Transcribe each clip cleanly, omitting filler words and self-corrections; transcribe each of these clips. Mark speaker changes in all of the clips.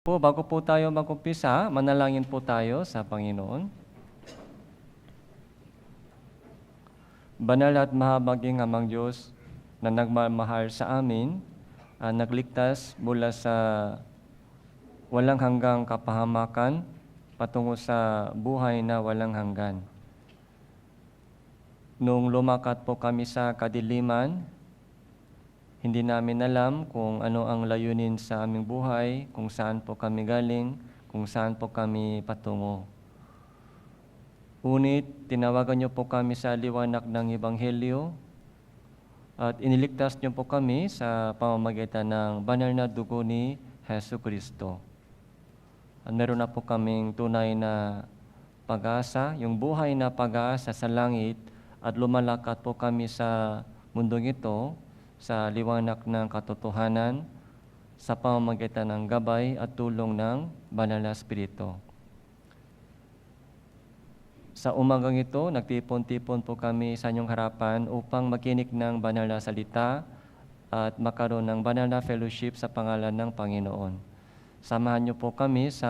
Speaker 1: Bago po tayo mag-umpisa, manalangin po tayo sa Panginoon. Banal at mahabaging Amang Diyos na nagmamahal sa amin, nagligtas mula sa walang hanggang kapahamakan patungo sa buhay na walang hanggan. Nung lumakat po kami sa kadiliman, hindi namin alam kung ano ang layunin sa aming buhay, kung saan po kami galing, kung saan po kami patungo. Ngunit tinawagan niyo po kami sa liwanag ng Ebanghelyo at iniligtas niyo po kami sa pamamagitan ng banal na dugo ni Jesucristo. At meron na po kaming tunay na pag-asa, yung buhay na pag-asa sa langit, at lumalakad po kami sa mundong ito sa liwanag ng katotohanan sa pamamagitan ng gabay at tulong ng Banal na Espiritu. Sa umagang ito, nagtipon-tipon po kami sa inyong harapan upang makinig ng banal na salita at makaroon ng banal na fellowship sa pangalan ng Panginoon. Samahan niyo po kami sa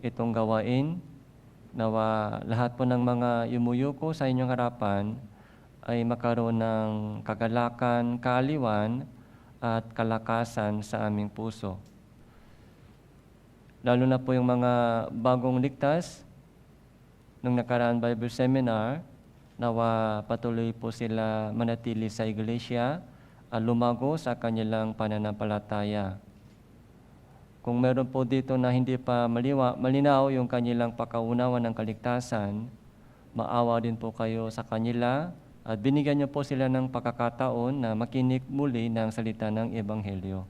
Speaker 1: itong gawain. Nawa lahat po ng mga yumuyuko sa inyong harapan ay makaroon ng kagalakan, kaaliwan at kalakasan sa aming puso. Lalo na po yung mga bagong ligtas nung nakaraan Bible Seminar, nawa patuloy po sila manatili sa iglesia at lumago sa kanilang pananampalataya. Kung meron po dito na hindi pa malinaw yung kanilang pakaunawan ng kaligtasan, maawa din po kayo sa kanila at binigyan niyo po sila ng pagkakataon na makinig muli ng salita ng Ebanghelyo.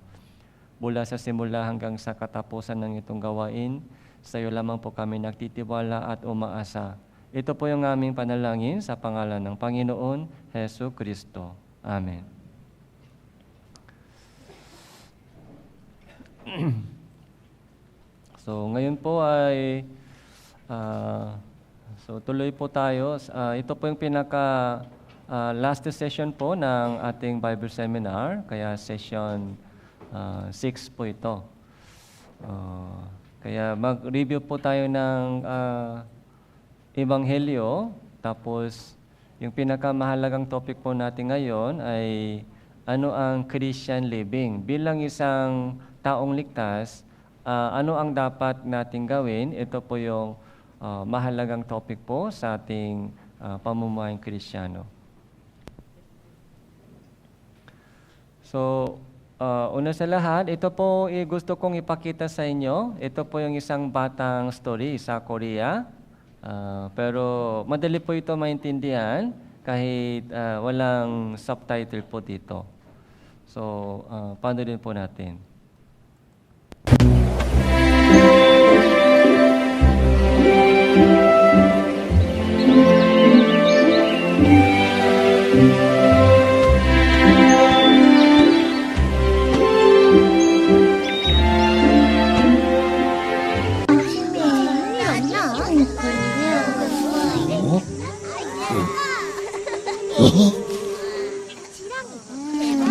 Speaker 1: Mula sa simula hanggang sa katapusan ng itong gawain, sa iyo lamang po kami nagtitiwala at umaasa. Ito po yung aming panalangin sa pangalan ng Panginoon Jesucristo. Amen. So ngayon po ay tuloy po tayo. Ito po yung last session po ng ating Bible Seminar, kaya session 6 po ito. Kaya mag-review po tayo ng Ebanghelyo, tapos yung pinakamahalagang topic po natin ngayon ay ano ang Christian living. Bilang isang taong ligtas, ano ang dapat nating gawin? Ito po yung mahalagang topic po sa ating pamumuhayang Kristiyano. So, una sa lahat, ito po gusto kong ipakita sa inyo. Ito po yung isang batang story sa Korea. Pero madali po ito maintindihan kahit walang subtitle po dito. So, paano din po natin?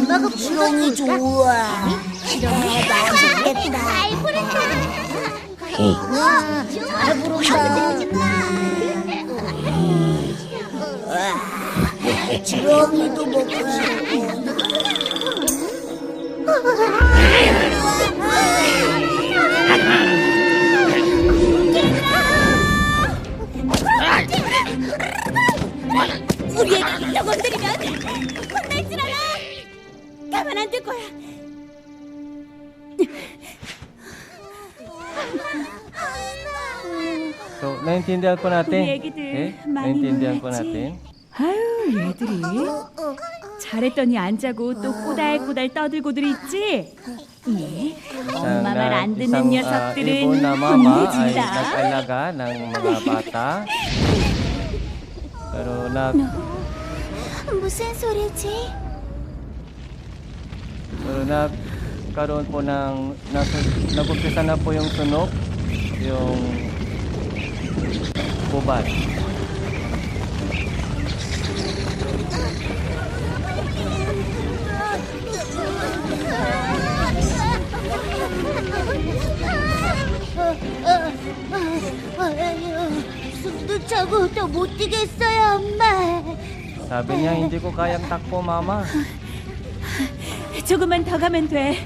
Speaker 2: 엄마가 지렁이 좋아. 지렁이 맛있겠다. 잘 부른다. 와, 잘 부른다. 지렁이도 먹고. 우리 애기 덩어뜨리면 혼날 줄 알아. 가만 안 둘 거야.
Speaker 1: So, naintindihan po natin.
Speaker 3: 우리 애기들 많이
Speaker 1: naintindihan po
Speaker 3: 놀랐지?
Speaker 1: natin.
Speaker 3: 아유, 얘들이 잘했더니 안 자고 또 꼬달꼬달 떠들고들 있지? 예, 엄마 말 안 듣는 녀석들은
Speaker 1: ibon na mama ay
Speaker 3: 혼내준다.
Speaker 1: nag-alaga ng mga bata. Pero
Speaker 2: 무슨 소리지?
Speaker 1: nagkaroon po nag-umpisa na po yung sunog, yung bubad.
Speaker 2: 저보다 못 뛰겠어요, 엄마.
Speaker 1: Sabi niya, hindi ko kayang takbo, Mama.
Speaker 3: 조금만 더 가면 돼.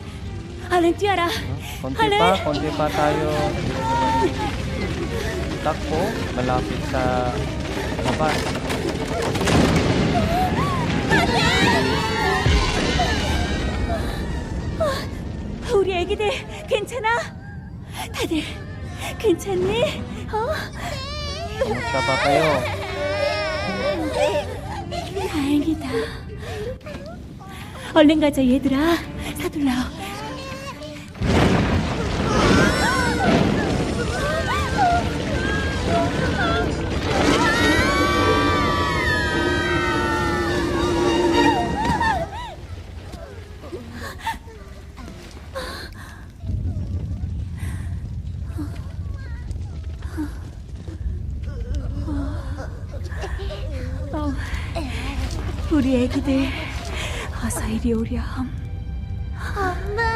Speaker 3: 얼른 뛰어라.
Speaker 1: Konti pa tayo takbo, malapit sa labas.
Speaker 3: 우리 애기들 괜찮아? 다들 괜찮니?
Speaker 1: Kamusta ba kayo?
Speaker 3: 다행이다. 얼른 가자 얘들아. 서둘러. 우리 애기들 어서 이리 오렴.
Speaker 2: 엄마.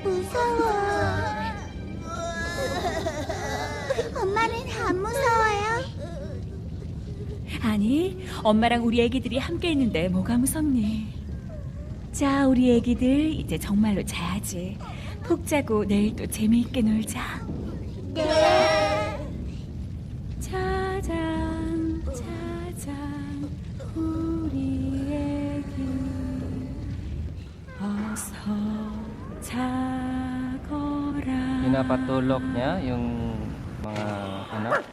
Speaker 2: 무서워. 엄마는 안 무서워요?
Speaker 3: 아니, 엄마랑 우리 애기들이 함께 있는데 뭐가 무섭니? 자, 우리 애기들 이제 정말로 자야지. 푹 자고 내일 또 재미있게 놀자.
Speaker 2: 네.
Speaker 3: 짜잔, 짜잔, 우리 애기 어서 자거라.
Speaker 1: Pinapatulog niya yung mga anak.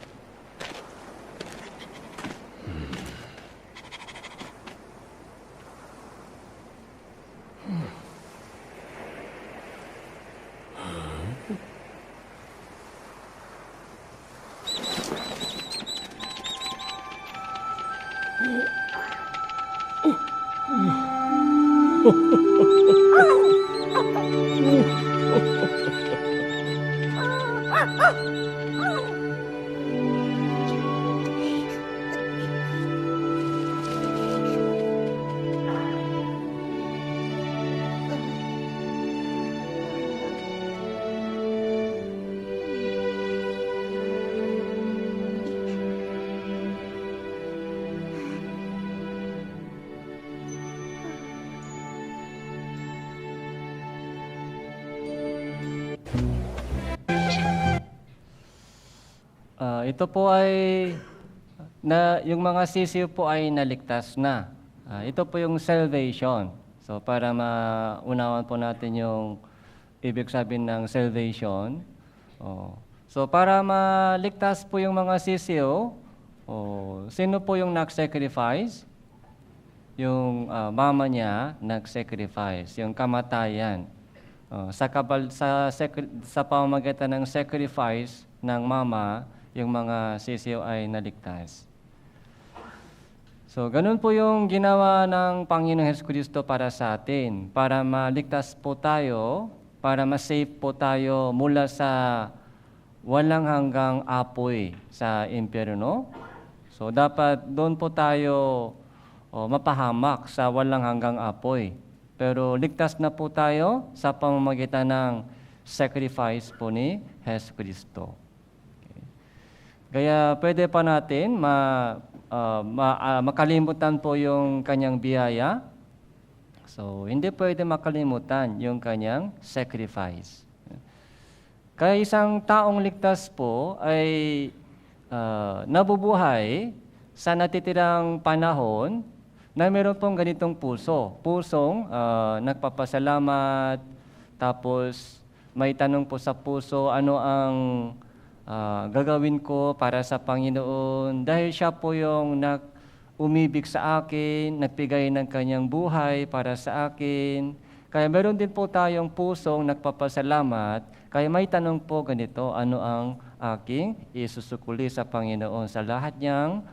Speaker 1: Ito po ay yung mga sisiw po ay naligtas na. Ito po yung salvation. So para maunawan po natin yung ibig sabihin ng salvation. So para maligtas po yung mga sisiw, sino po yung nag-sacrifice? Yung mama niya nag-sacrifice, yung kamatayan. Sa pamamagitan ng sacrifice ng mama, yung mga sisiw ay naligtas. So, ganun po yung ginawa ng Panginoong Jesucristo para sa atin, para maligtas po tayo, para ma-save po tayo mula sa walang hanggang apoy sa impyerno. So, dapat doon po tayo mapahamak sa walang hanggang apoy. Pero ligtas na po tayo sa pamamagitan ng sacrifice po ni Jesucristo. Kaya pwede pa natin makalimutan po yung kanyang biyaya. So, hindi pwede makalimutan yung kanyang sacrifice. Kaya isang taong ligtas po ay nabubuhay sa natitirang panahon na meron pong ganitong puso. Pusong nagpapasalamat, tapos may tanong po sa puso, ano ang gagawin ko para sa Panginoon dahil siya po yung umibig sa akin, nagbigay ng kanyang buhay para sa akin. Kaya meron din po tayong pusong nagpapasalamat. Kaya may tanong po ganito, ano ang aking isusukuli sa Panginoon sa lahat niyang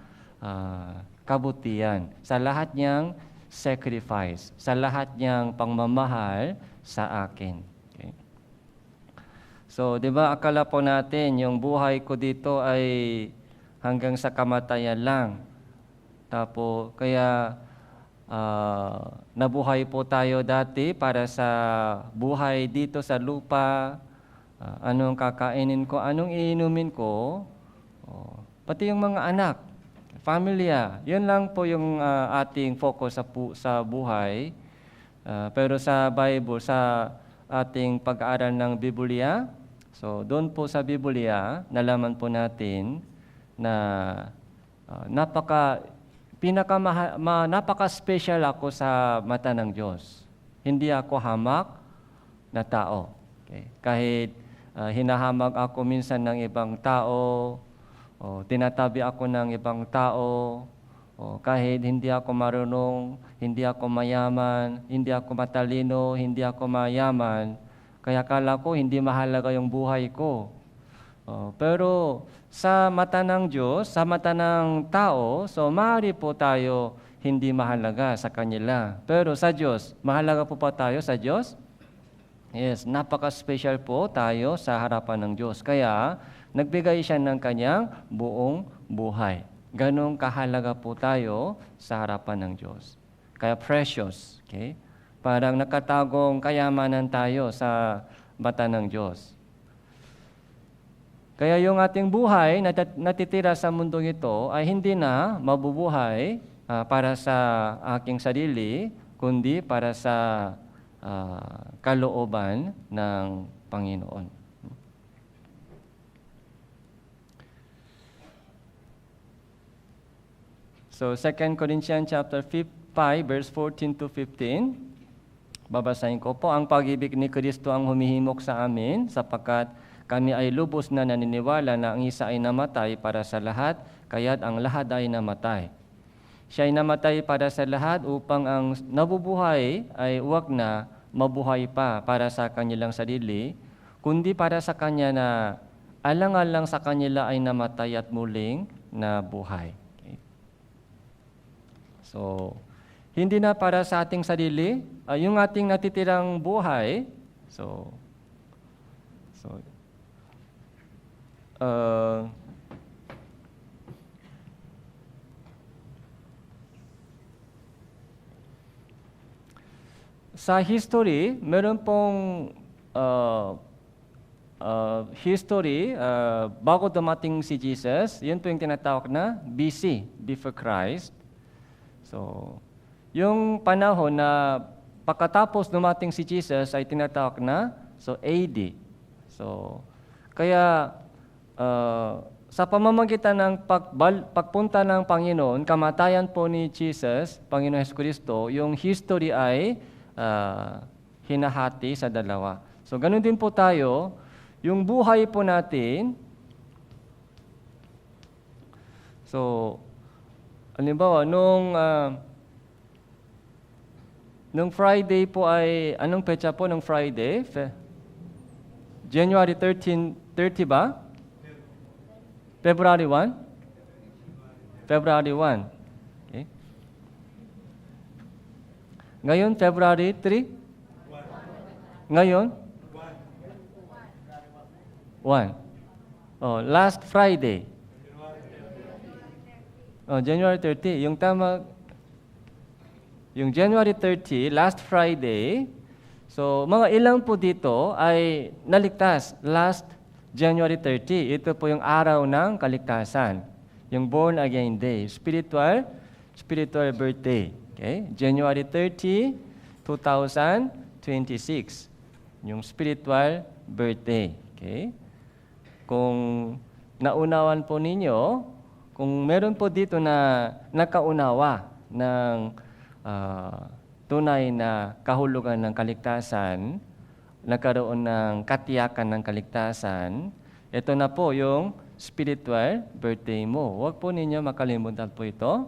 Speaker 1: kabutihan, sa lahat niyang sacrifice, sa lahat niyang pangmamahal sa akin. Okay. So, di ba akala po natin yung buhay ko dito ay hanggang sa kamatayan lang. Tapos, kaya nabuhay po tayo dati para sa buhay dito sa lupa. Anong kakainin ko, anong iinumin ko, pati yung mga anak, pamilya. Yun lang po yung ating focus sa buhay. Pero sa Bible, sa ating pag-aaral ng Biblia, so doon po sa Biblia, nalaman po natin na napaka-special ako sa mata ng Diyos. Hindi ako hamak na tao. Okay? Kahit hinahamag ako minsan ng ibang tao, tinatabi ako ng ibang tao, kahit hindi ako marunong, hindi ako mayaman, hindi ako matalino, hindi ako mayaman, kaya akala ko hindi mahalaga yung buhay ko. Pero sa mata ng Diyos, sa mata ng tao, so maaari po tayo hindi mahalaga sa kanila. Pero sa Diyos, mahalaga po pa tayo sa Diyos? Yes, napaka-special po tayo sa harapan ng Diyos. Kaya, nagbigay siya ng kanyang buong buhay. Ganong kahalaga po tayo sa harapan ng Diyos. Kaya precious, okay? Parang nakatagong kayamanan tayo sa mata ng Diyos. Kaya yung ating buhay na natitira sa mundong ito ay hindi na mabubuhay para sa aking sarili, kundi para sa kalooban ng Panginoon. So 2 Corinthians chapter 5 verse 14 to 15. Babasahin ko po, ang pag-ibig ni Kristo ang humihimok sa amin sapagkat kami ay lubos na naniniwala na ang isa ay namatay para sa lahat, kaya't ang lahat ay namatay. Siya ay namatay para sa lahat upang ang nabubuhay ay huwag na mabuhay pa para sa kanilang sarili, kundi para sa Kanya na alang-alang sa kanila ay namatay at muling nabuhay. Okay. So, hindi na para sa ating sarili, yung ating natitirang buhay, sa history, meron pong history, bago dumating si Jesus, yun po yung tinatawag na BC, before Christ. So, yung panahon na pagkatapos dumating si Jesus ay tinatawag na AD. So, kaya sa pamamagitan ng pagpunta ng Panginoon, kamatayan po ni Jesus, Panginoon Jesucristo, yung history ay hinahati sa dalawa. So, ganun din po tayo, yung buhay po natin, so, halimbawa, nung Friday po ay, anong petsa po nung Friday? January 30 ba? February 1? February 1. Okay. Ngayon, February 3? Ngayon? 1. Last Friday. January 30. Yung tama, yung January 30, last Friday, so mga ilang po dito ay naligtas last January 30. Ito po yung araw ng kaligtasan. Yung born again day. Spiritual birthday. Okay? January 30, 2026. Yung spiritual birthday. Okay? Kung naunawan po ninyo, kung meron po dito na nakaunawa ng tunay na kahulugan ng kaligtasan, nagkaroon ng katiyakan ng kaligtasan, ito na po yung spiritual birthday mo. Huwag po ninyo makalimutan po ito.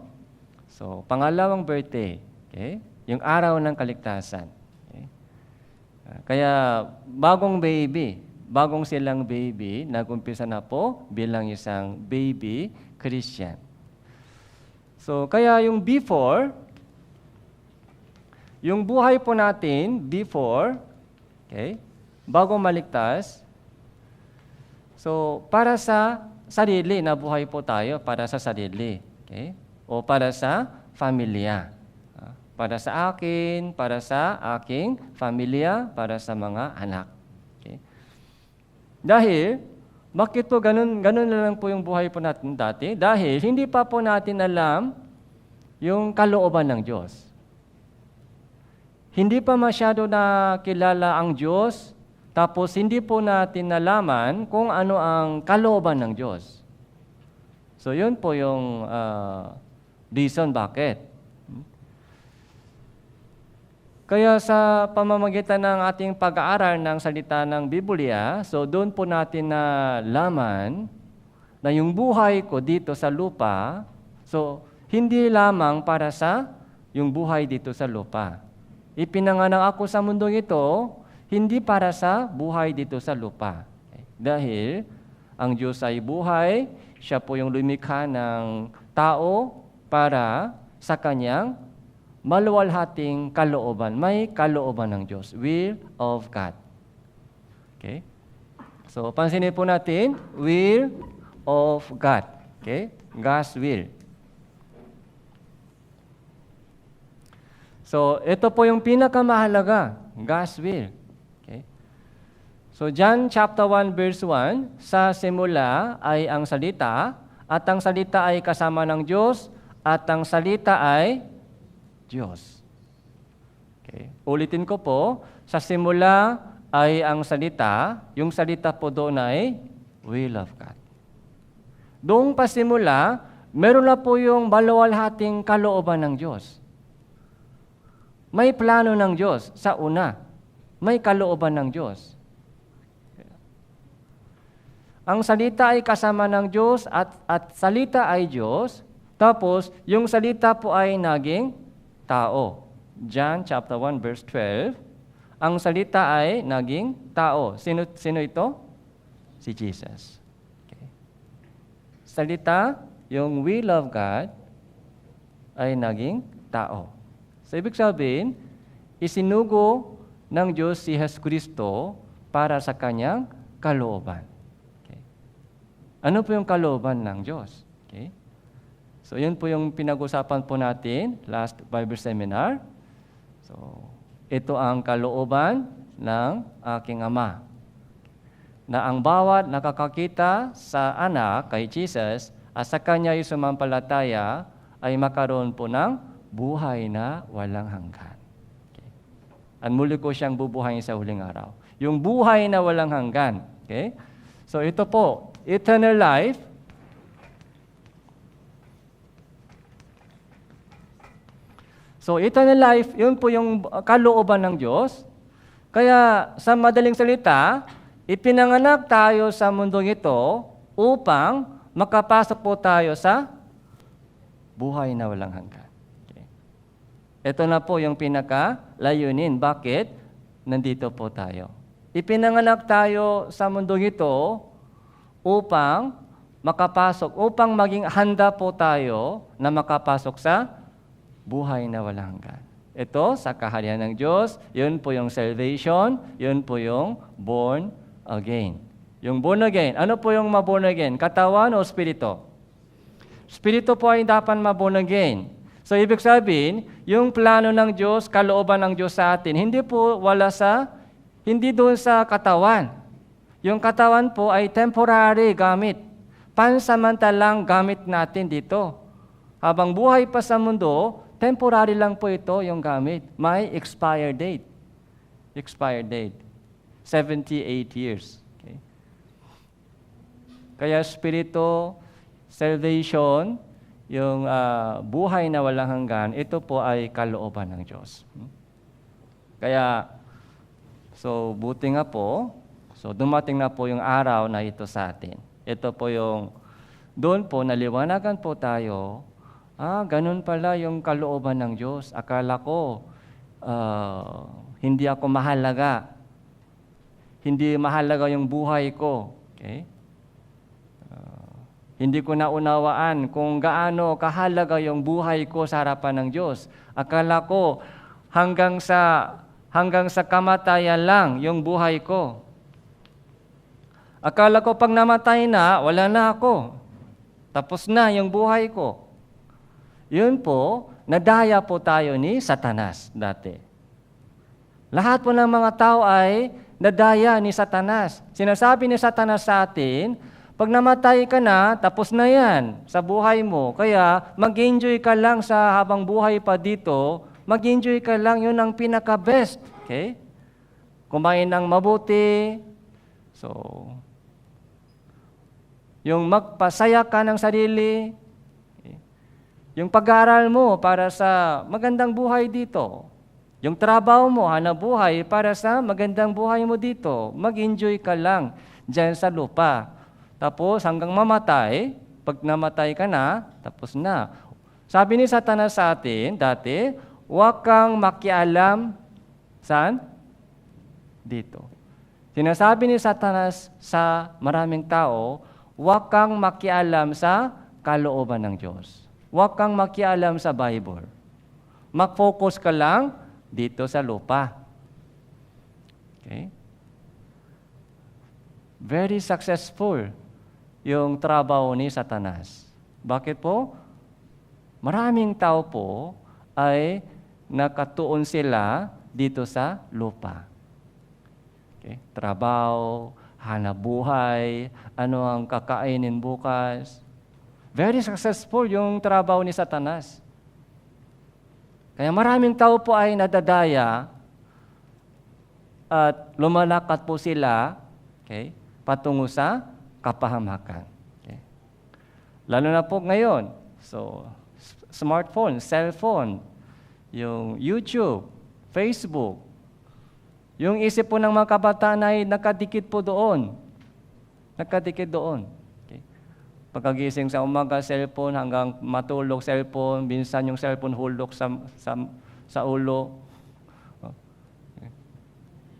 Speaker 1: So, pangalawang birthday, okay? Yung araw ng kaligtasan. Okay? Kaya bagong silang baby, nag-umpisa na po bilang isang baby Christian. So, kaya yung before, yung buhay po natin before, okay, bago maligtas, so para sa sarili, nabuhay po tayo para sa sarili, okay, o para sa pamilya. Para sa akin, para sa aking pamilya, para sa mga anak. Okay. Dahil, bakit po ganun na lang po yung buhay po natin dati? Dahil hindi pa po natin alam yung kalooban ng Diyos. Hindi pa masyado na kilala ang Diyos, tapos hindi po natin nalaman kung ano ang kalooban ng Diyos. So yun po yung reason bakit. Kaya sa pamamagitan ng ating pag-aaral ng salita ng Biblia, so doon po natin nalaman na yung buhay ko dito sa lupa, so hindi lamang para sa yung buhay dito sa lupa. Ipinanganak ako sa mundong ito, hindi para sa buhay dito sa lupa. Dahil ang Diyos ay buhay, siya po yung lumikha ng tao para sa kanyang maluwalhating kalooban. May kalooban ng Diyos. Will of God. Okay? So, pansinin po natin, will of God. Okay? God's will. So, ito po yung pinakamahalaga. God's will. Okay? So, John chapter 1 verse 1, sa simula ay ang salita, at ang salita ay kasama ng Diyos, at ang salita ay Diyos. Okay. Ulitin ko po, sa simula ay ang salita, yung salita po doon ay will of God. Doong pasimula, meron na po yung maluwalhating kalooban ng Diyos. May plano ng Diyos sa una. May kalooban ng Diyos. Ang salita ay kasama ng Diyos at salita ay Diyos. Tapos, yung salita po ay naging tao. John chapter 1 verse 12. Ang salita ay naging tao. Sino ito? Si Jesus. Okay. Salita, yung will of God, ay naging tao. So, ibig sabihin, isinugo ng Diyos si Jesus Kristo para sa kanyang kalooban. Okay. Ano po yung kalooban ng Diyos? Okay. So, yun po yung pinag-usapan po natin last Bible seminar. So, ito ang kalooban ng aking Ama. Na ang bawat nakakakita sa anak kay Jesus at sa kanya ay sumampalataya ay makaroon po ng buhay na walang hanggan. Okay. At muli ko siyang bubuhayin sa huling araw. Yung buhay na walang hanggan. Okay? So, ito po, eternal life. So, eternal life, yun po yung kalooban ng Diyos. Kaya, sa madaling salita, ipinanganak tayo sa mundong ito upang makapasok po tayo sa buhay na walang hanggan. Okay. Ito na po yung pinaka-layunin. Bakit? Nandito po tayo. Ipinanganak tayo sa mundong ito upang makapasok, upang maging handa po tayo na makapasok sa buhay na walang hanggan. Ito, sa kaharian ng Diyos, yun po yung salvation, yun po yung born again. Yung born again, ano po yung ma-born again? Katawan o spirito? Spirito po ay dapat ma-born again. So, ibig sabihin, yung plano ng Diyos, kalooban ng Diyos sa atin, hindi doon sa katawan. Yung katawan po ay temporary gamit. Pansamantalang gamit natin dito. Habang buhay pa sa mundo, temporary lang po ito yung gamit. May expire date. Expire date. 78 years. Okay. Kaya spirito, salvation, yung buhay na walang hanggan, ito po ay kalooban ng Diyos. Kaya, so buti nga po, so dumating na po yung araw na ito sa atin. Ito po yung, doon po naliwanagan po tayo. Ganun pala yung kalooban ng Diyos. Akala ko, hindi ako mahalaga. hindi mahalaga yung buhay ko. Okay? Hindi ko naunawaan kung gaano kahalaga yung buhay ko sa harapan ng Diyos. Akala ko hanggang sa kamatayan lang yung buhay ko. Akala ko pag namatay na, wala na ako. Tapos na yung buhay ko. Yun po, nadaya po tayo ni Satanas dati. Lahat po ng mga tao ay nadaya ni Satanas. Sinasabi ni Satanas sa atin, pag namatay ka na, tapos na yan sa buhay mo. Kaya mag-enjoy ka lang sa habang buhay pa dito, mag-enjoy ka lang, yun ang pinaka-best. Okay? Kumain ng mabuti. So, yung magpasaya ka ng sarili. Okay? Yung pag-aaral mo para sa magandang buhay dito. Yung trabaho mo, hanap buhay para sa magandang buhay mo dito. Mag-enjoy ka lang dyan sa lupa. Tapos hanggang mamatay, pag namatay ka na, tapos na. Sabi ni Satanas sa atin dati, huwag kang makialam. Saan? Dito. Sinasabi ni Satanas sa maraming tao, huwag kang makialam sa kalooban ng Diyos. Huwag kang makialam sa Bible. Mag-focus ka lang dito sa lupa. Okay? Very successful yung trabaho ni Satanas. Bakit po? Maraming tao po ay nakatuon sila dito sa lupa. Okay? Trabaho, hanap buhay, ano ang kakainin bukas. Very successful yung trabaho ni Satanas. Kaya maraming tao po ay nadadaya at lumalakad po sila, okay, patungo sa kapahamakan. Okay. Lalo na po ngayon. So, smartphone, cellphone, yung YouTube, Facebook. Yung isip po ng mga kabataan ay nakadikit po doon. Nakadikit doon. Okay. Pagkagising sa umaga, cellphone, hanggang matulog, cellphone, minsan yung cellphone hulog sa ulo. Okay.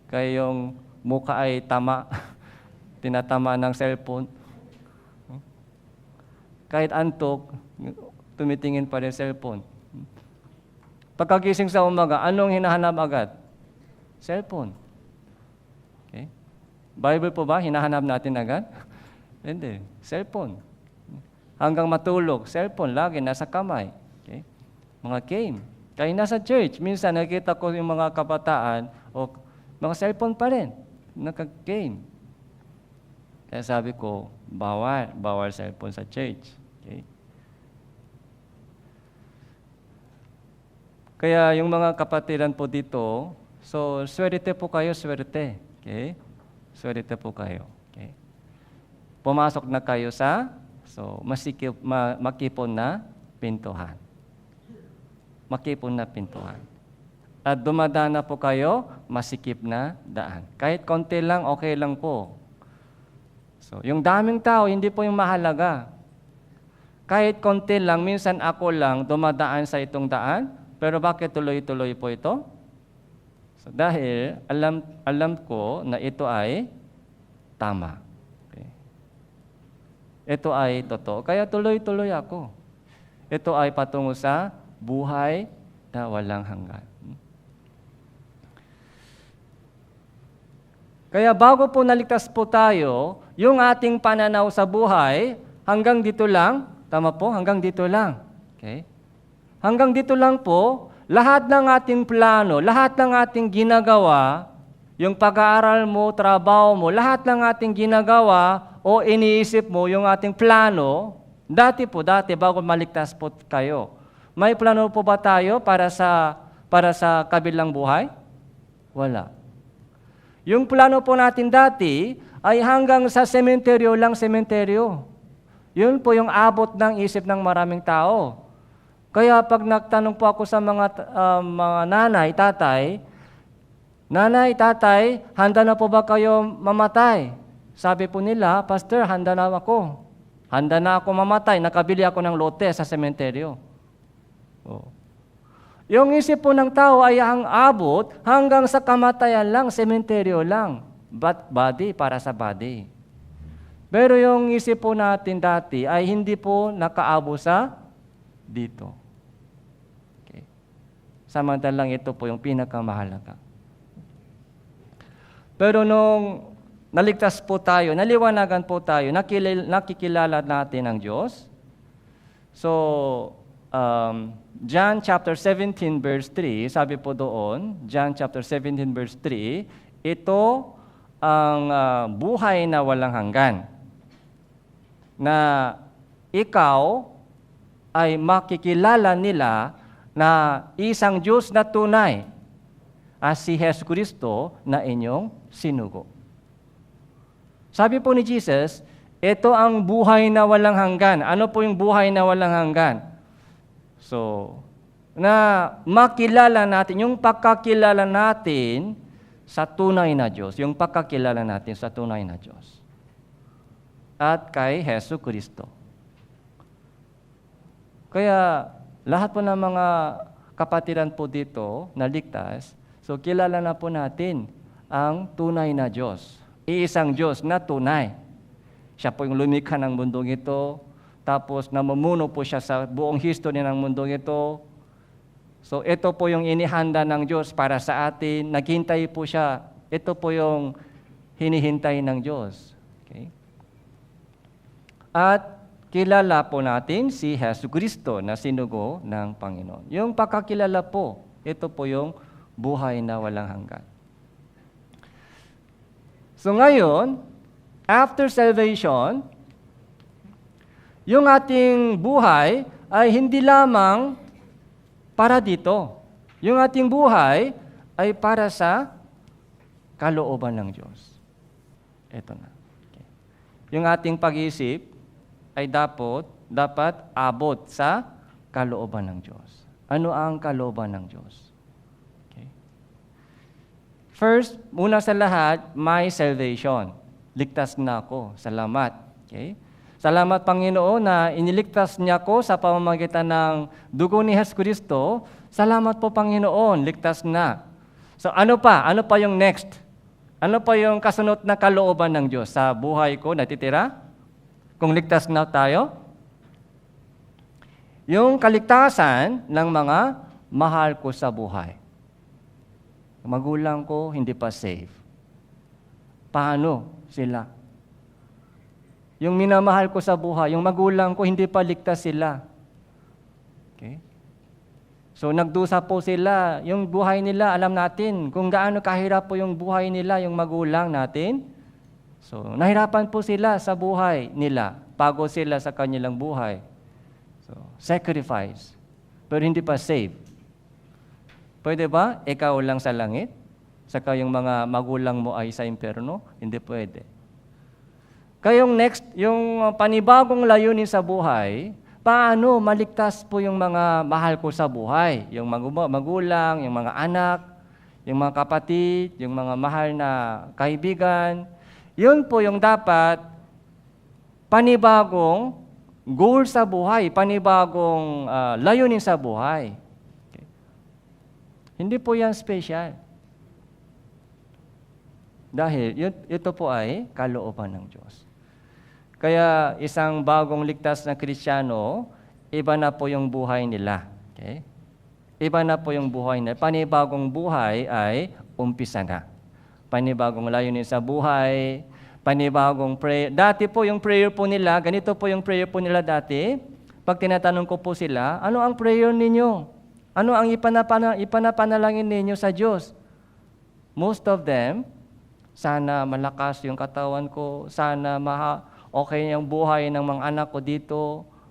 Speaker 1: Kaya yung mukha ay tama. Tinatama ng cellphone. Kahit antok, tumitingin pa rin cellphone. Pagkagising sa umaga, anong hinahanap agad? Cellphone. Okay? Bible po ba, hinahanap natin agad? Hindi. Cellphone. Hanggang matulog, cellphone, lagi nasa kamay. Okay? Mga game. Kaya nasa church, minsan nakita ko yung mga kabataan, o mga cellphone pa rin, naka-game. Kaya sabi ko, bawal cellphone sa church. Okay? Kaya yung mga kapatiran po dito, so swerte po kayo, swerte. Okay? Swerte po kayo. Okay? Pumasok na kayo sa makipon na pintuhan. Makipon na pintuhan. At dumadaan na po kayo, masikip na daan. Kahit konti lang, okay lang po. So, yung daming tao, hindi po yung mahalaga. Kahit konti lang, minsan ako lang dumadaan sa itong daan, pero bakit tuloy-tuloy po ito? So, dahil alam ko na ito ay tama. Okay. Ito ay totoo. Kaya tuloy-tuloy ako. Ito ay patungo sa buhay na walang hanggan. Kaya bago po naligtas po tayo, yung ating pananaw sa buhay, hanggang dito lang, tama po, hanggang dito lang. Okay? Hanggang dito lang po, lahat ng ating plano, lahat ng ating ginagawa, yung pag-aaral mo, trabaho mo, lahat ng ating ginagawa o iniisip mo, yung ating plano, dati bago maligtas po kayo, may plano po ba tayo para sa kabilang buhay? Wala. Yung plano po natin dati ay hanggang sa sementeryo lang sementeryo. Yun po yung abot ng isip ng maraming tao. Kaya pag nagtanong po ako sa mga nanay, tatay, handa na po ba kayo mamatay? Sabi po nila, Pastor, handa na ako. Handa na ako mamatay. Nakabili ako ng lote sa sementeryo. Oh. Yung isip po ng tao ay ang abot hanggang sa kamatayan lang, sementeryo lang. body para sa body. Pero yung isip po natin dati ay hindi po nakaabo sa dito. Okay. Samantalang ito po yung pinakamahalaga. Pero nung naligtas po tayo, naliwanagan po tayo, nakikilala natin ang Diyos. So, John chapter 17 verse 3, sabi po doon, John chapter 17 verse 3, ito ang buhay na walang hanggan, na ikaw ay makikilala nila na isang Diyos na tunay as si Hesus Kristo na inyong sinugo. Sabi po ni Jesus, ito ang buhay na walang hanggan. Ano po yung buhay na walang hanggan? So, na makilala natin, yung pagkakilala natin sa tunay na Diyos, yung pagkakilala natin sa tunay na Diyos. At kay Hesus Kristo. Kaya lahat po ng mga kapatiran po dito na ligtas, so kilala na po natin ang tunay na Diyos. Iisang Diyos na tunay. Siya po yung lumikha ng mundong ito, tapos namumuno po siya sa buong history ng mundong ito. So ito po yung inihanda ng Diyos para sa atin, naghintay po siya. Ito po yung hinihintay ng Diyos. Okay? At kilala po natin si Hesus Kristo na sinugo ng Panginoon. Yung pagkakilala po, ito po yung buhay na walang hanggan. So ngayon, after salvation, yung ating buhay ay hindi lamang para dito. Yung ating buhay ay para sa kalooban ng Diyos. Ito na. Okay. Yung ating pag-iisip ay dapat abot sa kalooban ng Diyos. Ano ang kalooban ng Diyos? Okay. First, una sa lahat, my salvation. Ligtas na ako. Salamat. Okay. Salamat, Panginoon, na iniligtas niya ako sa pamamagitan ng dugo ni Hesus Kristo. Salamat po, Panginoon, ligtas na. So ano pa? Ano pa yung next? Ano pa yung kasunod na kalooban ng Diyos sa buhay ko natitira? Kung ligtas na tayo? Yung kaligtasan ng mga mahal ko sa buhay. Magulang ko hindi pa safe. Paano sila? Yung minamahal ko sa buhay, yung magulang ko hindi pa ligtas sila. Okay? So nagdusa po sila, yung buhay nila, alam natin kung gaano kahirap po yung buhay nila, yung magulang natin. So nahirapan po sila sa buhay nila, pagod sila sa kanilang buhay. So sacrifice, pero hindi pa save. Pwede ba ikaw lang sa langit? Saka yung mga magulang mo ay sa impyerno? Hindi pwede. Kaya yung next, yung panibagong layunin sa buhay, paano maligtas po yung mga mahal ko sa buhay? Yung magulang, yung mga anak, yung mga kapatid, yung mga mahal na kaibigan. Yun po yung dapat panibagong goal sa buhay, panibagong layunin sa buhay. Okay. Hindi po yan special. Dahil ito po ay kalooban ng Diyos. Kaya isang bagong ligtas na Kristiyano, iba na po yung buhay nila. Okay? Iba na po yung buhay nila. Panibagong buhay ay umpisa na. Panibagong layunin sa buhay, panibagong prayer. Dati po yung prayer po nila, ganito po yung prayer po nila dati. Pag tinatanong ko po sila, ano ang prayer ninyo? Ano ang ipanapanalangin ninyo sa Diyos? Most of them, sana malakas yung katawan ko, sana okay yung buhay ng mga anak ko dito,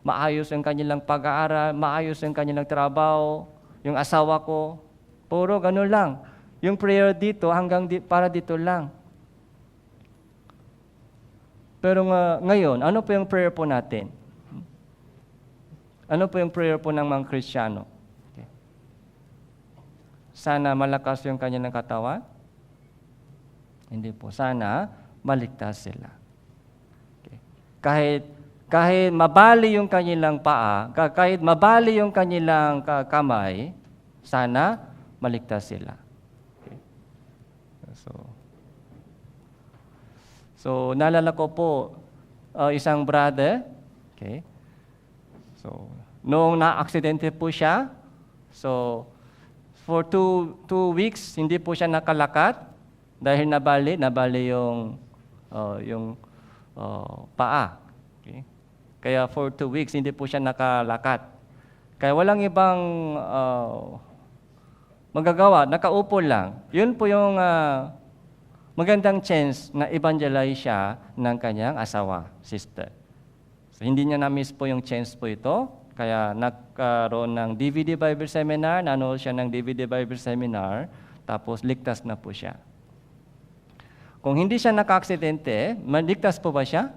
Speaker 1: maayos yung kanilang pag-aaral, maayos yung kanilang trabaho, yung asawa ko. Puro ganun lang. Yung prayer dito, para dito lang. Pero ngayon, ano po yung prayer po natin? Ano po yung prayer po ng mga Kristiyano? Okay. Sana malakas yung kanilang katawan? Hindi po. Sana maligtas sila. Kahit mabali yung kanilang paa, kahit mabali yung kanilang kamay, sana maligtas sila. Okay. So, So, naalala ko po, isang brother, okay? So, noong na-aksidente po siya, so, for two weeks, hindi po siya nakalakad dahil nabali yung paa. Okay? Kaya for 2 weeks, hindi po siya nakalakad. Kaya walang ibang magagawa, nakaupo lang. Yun po yung magandang chance na evangelize siya ng kanyang asawa, sister. So, hindi niya na-miss po yung chance po ito. Kaya nagkaroon ng DVD Bible Seminar, nanood siya ng DVD Bible Seminar, tapos ligtas na po siya. Kung hindi siya naka-aksidente, maligtas po ba siya?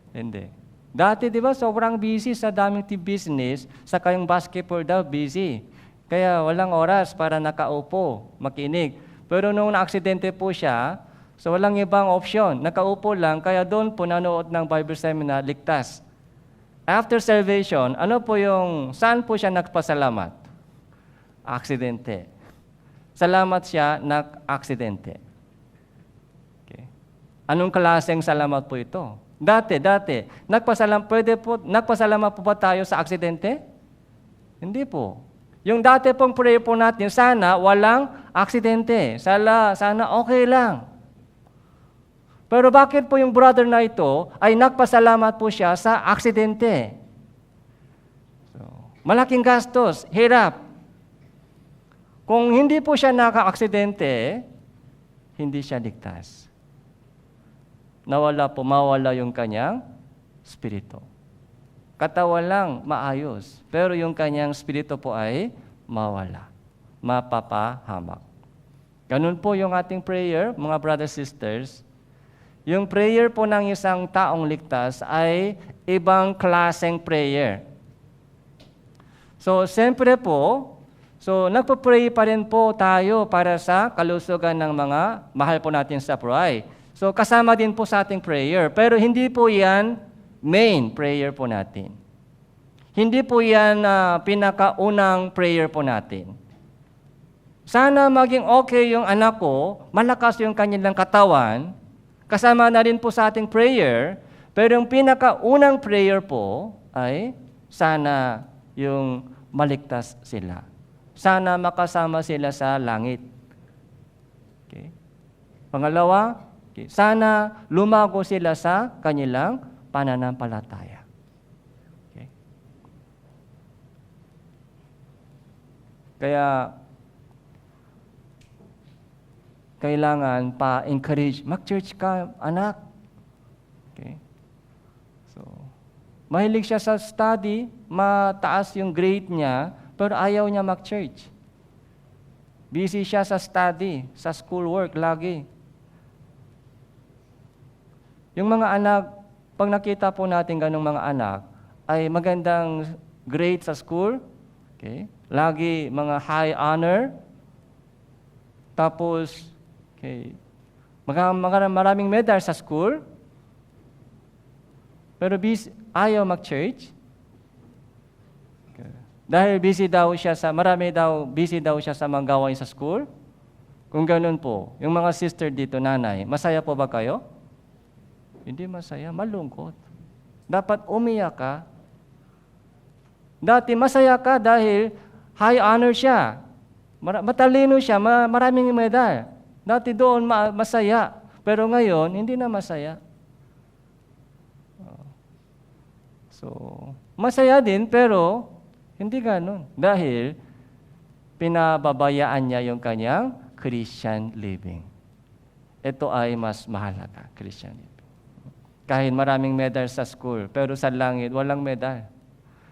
Speaker 1: Hindi. Dati, di ba, sobrang busy sa daming business, sa kayong basketball daw, busy. Kaya walang oras para nakaupo, makinig. Pero nung na-aksidente po siya, so walang ibang option, nakaupo lang, kaya doon po nanood ng Bible Seminar, ligtas. After salvation, saan po siya nagpasalamat? Aksidente. Salamat siya, nag-aksidente. Okay. Anong klaseng salamat po ito? Dati, nagpasalamat po ba tayo sa aksidente? Hindi po. Yung dati pong prayer po natin, sana walang aksidente. Sana okay lang. Pero bakit po yung brother na ito ay nagpasalamat po siya sa aksidente? So, malaking gastos, hirap. Kung hindi po siya naka-aksidente, hindi siya ligtas. Mawala yung kanyang spirito. Katawan lang, maayos. Pero yung kanyang spirito po ay mawala. Mapapahamak. Ganun po yung ating prayer, mga brothers and sisters. Yung prayer po ng isang taong ligtas ay ibang klaseng prayer. So, siyempre po, nagpa-pray pa rin po tayo para sa kalusugan ng mga mahal po natin sa buhay. So, kasama din po sa ating prayer. Pero hindi po yan main prayer po natin. Hindi po yan pinakaunang prayer po natin. Sana maging okay yung anak ko, malakas yung kanilang katawan, kasama na rin po sa ating prayer, pero yung pinakaunang prayer po ay sana yung maligtas sila. Sana makasama sila sa langit. Okay. Pangalawa, okay, sana lumago sila sa kanilang pananampalataya. Okay. Kaya, kailangan pa-encourage. Mag-church ka, anak. Okay. So, mahilig siya sa study, mataas yung grade niya, pero ayaw niya mag-church. Busy siya sa study, sa schoolwork lagi. Yung mga anak, pag nakita po natin ganong mga anak, ay magandang grade sa school, okay? Lagi mga high honor, tapos okay, maraming medal sa school, pero ayaw mag-church. Okay. Dahil busy daw siya sa mga gawain sa school. Kung ganun po, yung mga sister dito, nanay, masaya po ba kayo? Hindi masaya, malungkot. Dapat umiyak ka. Dati masaya ka dahil high honor siya. Matalino siya, maraming medal. Dati doon masaya, pero ngayon hindi na masaya. So, masaya din pero hindi ganun. Dahil pinababayaan niya yung kanyang Christian living. Ito ay mas mahalaga, Christian living. Kahit maraming medal sa school, pero sa langit walang medal.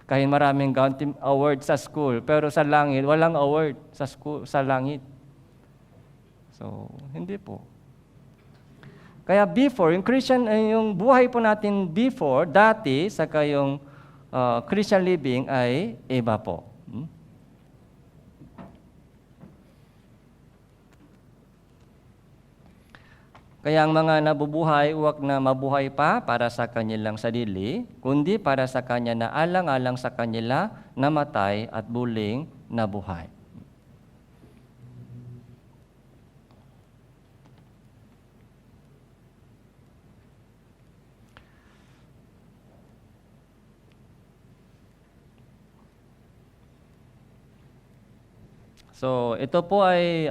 Speaker 1: Kahit maraming award sa school, pero sa langit walang award sa langit. So, hindi po. Kaya before, yung buhay po natin before, dati, saka yung Christian living ay iba po. Kaya ang mga nabubuhay, huwag na mabuhay pa para sa kanilang sarili, kundi para sa kanya na alang-alang sa kanila namatay at buling nabuhay. So, ito po ay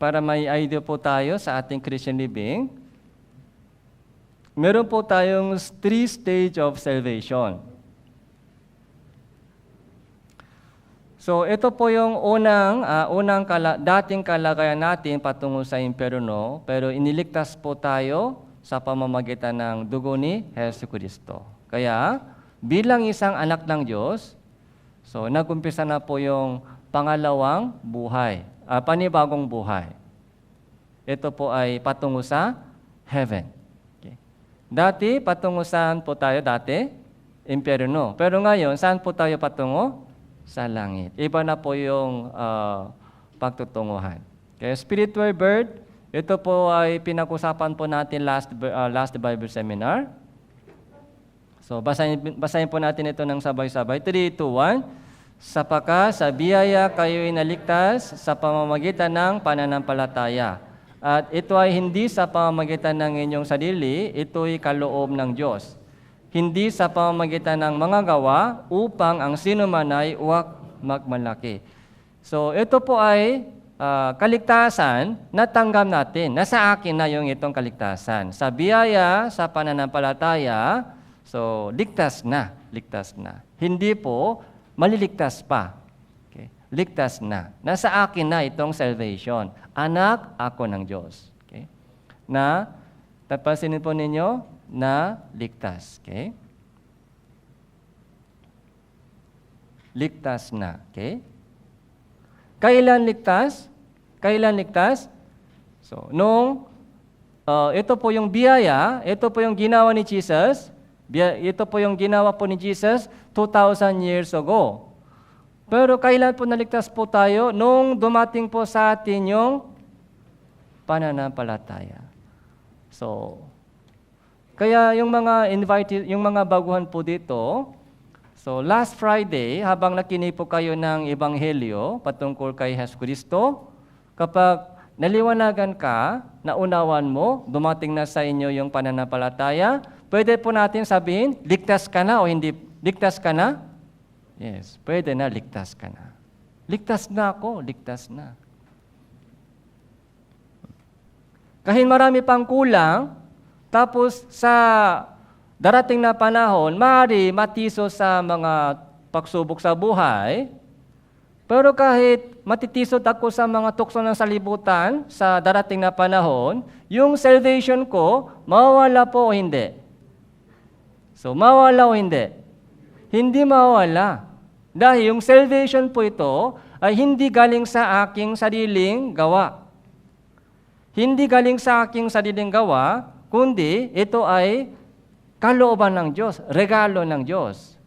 Speaker 1: para may idea po tayo sa ating Christian living. Meron po tayong 3 stage of salvation. So, ito po yung dating kalagayan natin patungo sa impyerno, pero iniligtas po tayo sa pamamagitan ng dugo ni Jesucristo. Kaya, bilang isang anak ng Diyos, so nag-umpisa na po yung pangalawang buhay, panibagong buhay. Ito po ay patungo sa heaven. Okay. Dati, patungo saan po tayo dati? Impyerno. Pero ngayon, saan po tayo patungo? Sa langit. Iba na po yung pagtutunguhan. Okay. Spiritual birth, ito po ay pinag-usapan po natin last Bible seminar. So, basahin po natin ito ng sabay-sabay. 3, 2, 1. Sapagkat sa biyaya kayo'y naligtas sa pamamagitan ng pananampalataya. At ito ay hindi sa pamamagitan ng inyong sarili, ito'y kaloob ng Diyos. Hindi sa pamamagitan ng mga gawa upang ang sinuman ay huwag magmalaki. So, ito po ay kaligtasan na tanggap natin. Nasa akin na yung itong kaligtasan. Sa biyaya, sa pananampalataya, so, ligtas na. Hindi po, maliligtas pa. Okay. Ligtas na. Nasa akin na itong salvation. Anak ako ng Diyos. Okay. Tapansinin po ninyo, na ligtas. Okay. Ligtas na. Okay. Kailan ligtas? So, ito po yung biyaya, ito po yung ginawa ni Jesus. Ito po yung ginawa po ni Jesus 2,000 years ago. Pero kailan po naligtas po tayo? Nung dumating po sa atin yung pananampalataya. So, kaya yung mga invited, yung mga baguhan po dito, so last Friday, habang nakinig po kayo ng Ebanghelyo patungkol kay Jesucristo, kapag naliwanagan ka, naunawan mo, dumating na sa inyo yung pananampalataya, pwede po natin sabihin, ligtas ka na o hindi? Ligtas ka na? Yes, pwede na, ligtas ka na. Ligtas na ako, ligtas na. Kahit marami pang kulang, tapos sa darating na panahon, maaari matiso sa mga pagsubok sa buhay, pero kahit matitisod ako sa mga tukso ng salibutan sa darating na panahon, yung salvation ko, mawawala po o hindi? So, mawawala o hindi? Hindi mawawala. Dahil yung salvation po ito ay hindi galing sa aking sariling gawa. Hindi galing sa aking sariling gawa, kundi ito ay kalooban ng Diyos, regalo ng Diyos.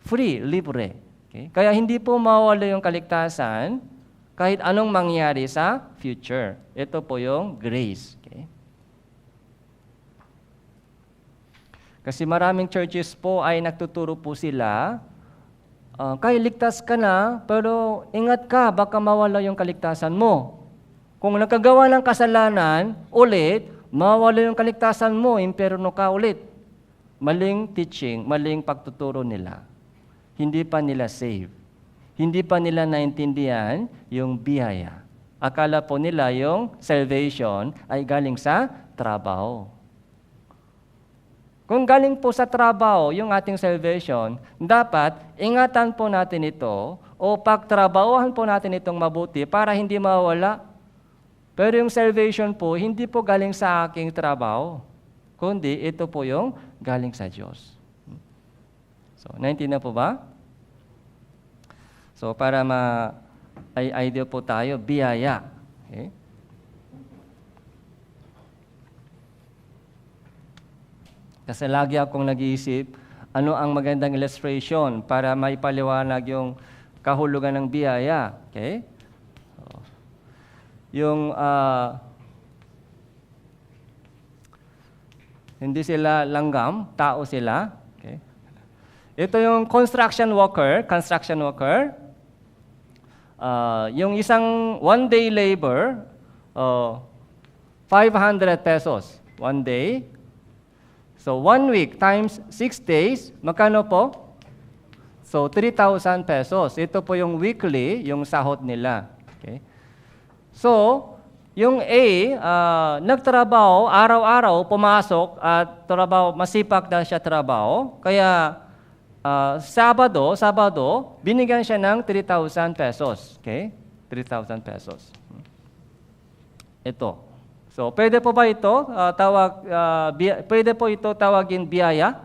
Speaker 1: Free, libre. Okay? Kaya hindi po mawawala yung kaligtasan kahit anong mangyari sa future. Ito po yung grace. Okay? Kasi maraming churches po ay nagtuturo po sila, kahit ligtas ka na, pero ingat ka, baka mawala yung kaligtasan mo. Kung nagkagawa ng kasalanan, ulit, mawala yung kaligtasan mo, impyerno ka ulit. Maling teaching, maling pagtuturo nila. Hindi pa nila save. Hindi pa nila naintindihan yung biyaya. Akala po nila yung salvation ay galing sa trabaho. Kung galing po sa trabaho yung ating salvation, dapat ingatan po natin ito o pagtrabahohan po natin itong mabuti para hindi mawala. Pero yung salvation po, hindi po galing sa aking trabaho, kundi ito po yung galing sa Diyos. So, naintindihan po ba? So, para idea po tayo, biyaya. Okay? Kasi lagi akong nag-iisip, ano ang magandang illustration para maipaliwanag yung kahulugan ng biyaya. Okay? Yung hindi sila langgam, tao sila. Okay. Ito yung construction worker. Yung isang one-day labor, 500 pesos. 1 day. So 1 week times 6 days, magkano po? So, 3,000 pesos. Ito po yung weekly, yung sahod nila. Okay? So, yung A, nagtrabaho, araw-araw, pumasok at trabaho, masipag na siya trabaho. Kaya, Sabado, binigyan siya ng 3,000 pesos. Okay? 3,000 pesos. Ito. So, pwede po ba ito pwede po ito tawagin biyaya?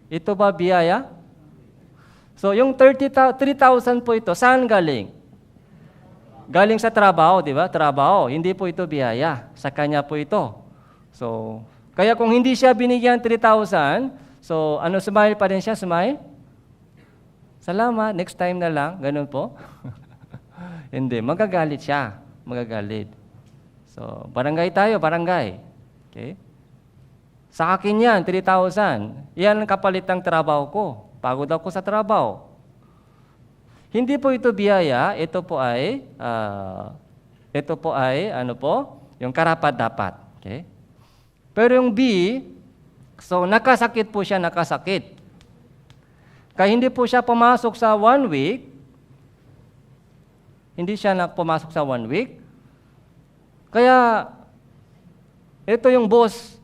Speaker 1: Ito ba biyaya? So, yung 3,000 po ito, saan galing? Galing sa trabaho, di ba? Trabaho. Hindi po ito biyaya. Sa kanya po ito. So, kaya kung hindi siya binigyan 3,000, so, smile pa rin siya? Smile? Salamat, next time na lang. Ganun po? Hindi, magagalit siya. Magagalit. So, barangay tayo, barangay. Okay? Sa akin yan, 3,000. Yan ang kapalit ng trabaho ko. Pagod ako sa trabaho. Hindi po ito biyaya, ito po ay, yung karapat-dapat. Okay? Pero yung B, so nakasakit po siya, nakasakit. Kaya hindi po siya pumasok sa 1 week, hindi siya pumasok sa 1 week. Kaya, ito yung boss.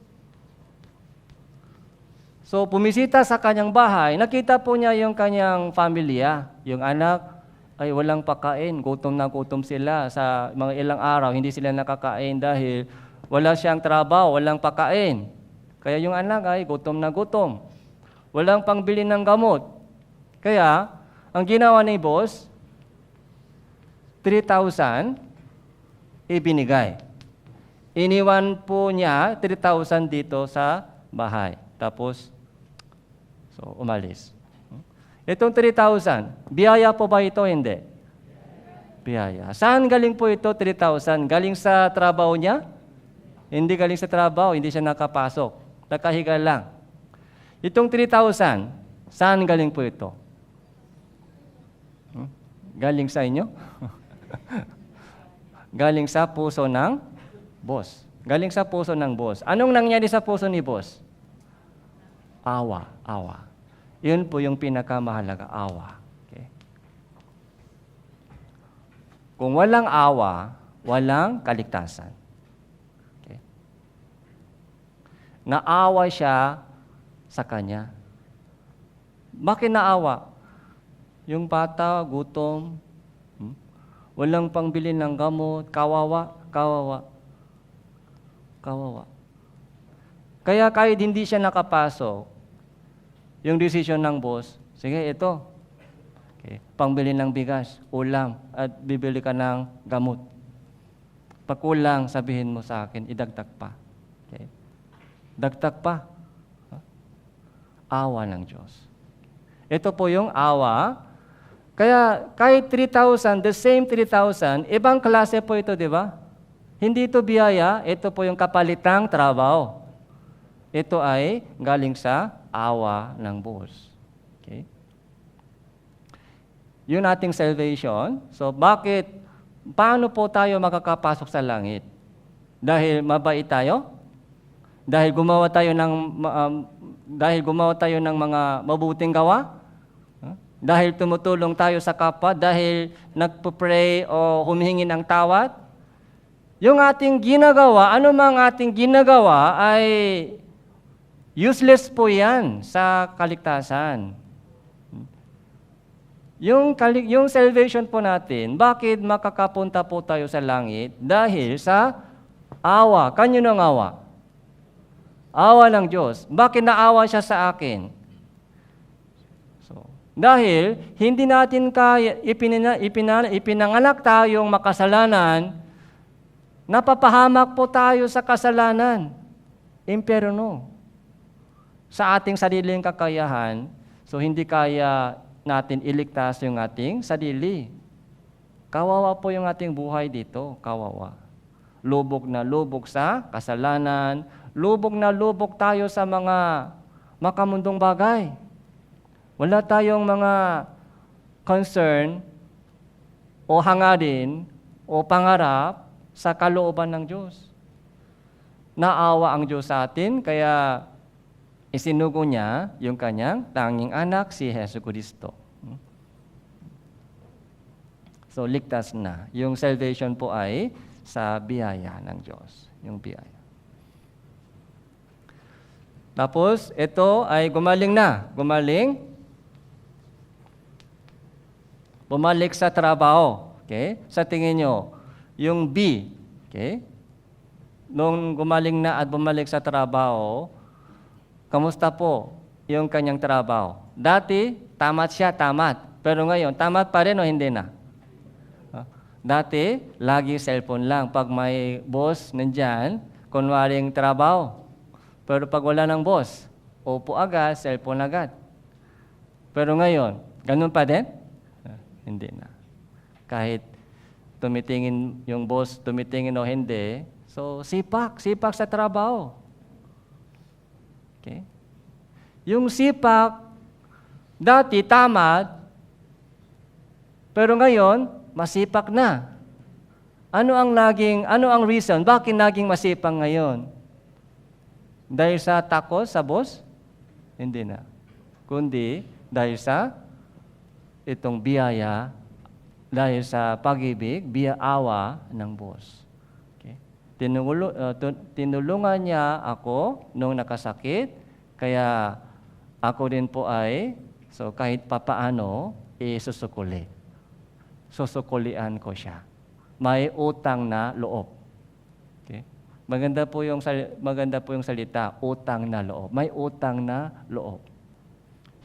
Speaker 1: So, pumisita sa kanyang bahay, nakita po niya yung kanyang pamilya. Yung anak ay walang pagkain, gutom na gutom sila. Sa mga ilang araw, hindi sila nakakain dahil wala siyang trabaho, walang pagkain. Kaya yung anak ay gutom na gutom. Walang pangbili ng gamot. Kaya, ang ginawa ni boss, 3,000 ibinigay. Iniwan po niya 3,000 dito sa bahay. Tapos, so umalis. Itong 3,000, biyaya po ba ito? Hindi. Biyaya. Saan galing po ito, 3,000? Galing sa trabaho niya? Hindi galing sa trabaho, hindi siya nakapasok. Nakahiga lang. Itong 3,000, saan galing po ito? Galing sa inyo? Galing sa puso ng boss. Galing sa puso ng boss. Anong nangyari sa puso ni boss? Awa. Yun po yung pinakamahalaga, awa. Okay? Kung walang awa, walang kaligtasan. Okay? Naawa siya sa kanya. Bakit naawa? Yung bata, gutom, walang pangbili ng gamot, kawawa. Kaya kahit hindi siya nakapasok, yung decision ng boss, sige, ito. Okay. Pangbili ng bigas, ulam, at bibili ka ng gamot. Pag kulang, sabihin mo sa akin, idagdag pa. Okay. Dagdag pa. Awa ng Diyos. Ito po yung awa. Kaya kahit 3,000, the same 3,000, ibang klase po ito, di ba? Hindi ito biyaya, ito po yung kapalitang trabaho. Ito ay galing sa awa ng boss. Okay? Yun ating salvation. So paano po tayo makakapasok sa langit? Dahil mabait tayo? Dahil gumawa tayo ng mga mabuting gawa? Dahil tumutulong tayo sa kapwa? Dahil nagpo-pray o humihingi ng tawad? Yung ating ginagawa, anumang ating ginagawa ay useless po yan sa kaligtasan. Yung salvation po natin, bakit makakapunta po tayo sa langit? Dahil sa awa. Kanyo ng awa? Awa ng Diyos. Bakit naawa siya sa akin? Dahil hindi natin kaya ipinanganak tayong makasalanan, napapahamak po tayo sa kasalanan. Impyerno. Sa ating sariling kakayahan, so hindi kaya natin iligtas yung ating sarili. Kawawa po yung ating buhay dito, kawawa. Lubog na lubog sa kasalanan, lubog na lubog tayo sa mga makamundong bagay. Wala tayong mga concern o hangarin o pangarap sa kalooban ng Diyos. Naawa ang Diyos sa atin, kaya isinugo niya yung kanyang tanging anak, si Hesus Kristo. So, ligtas na. Yung salvation po ay sa biyaya ng Diyos. Yung biyaya. Tapos, ito ay gumaling na. Bumalik sa trabaho. Okay? Sa tingin nyo, yung B, okay? Nung gumaling na at bumalik sa trabaho, kamusta po yung kanyang trabaho? Dati, tamat siya. Pero ngayon, tamat pa rin o hindi na? Dati, lagi cellphone lang. Pag may boss nandyan, kunwaring trabaho. Pero pag wala ng boss, upo agad, cellphone agad. Pero ngayon, ganun pa din? Hindi na. Kahit tumitingin yung boss, tumitingin o hindi, so sipak sa trabaho. Okay? Yung sipak, dati tamad, pero ngayon, masipak na. Ano ang reason? Bakit naging masipag ngayon? Dahil sa takot sa boss? Hindi na. Kundi dahil sa itong biyaya, dahil sa pag-ibig, awa ng boss. Okay? Tinulungan niya ako nung nakasakit, kaya ako din po ay, so kahit papaano, susukulian ko siya. May utang na loob. Okay? Maganda po yung salita, utang na loob. May utang na loob.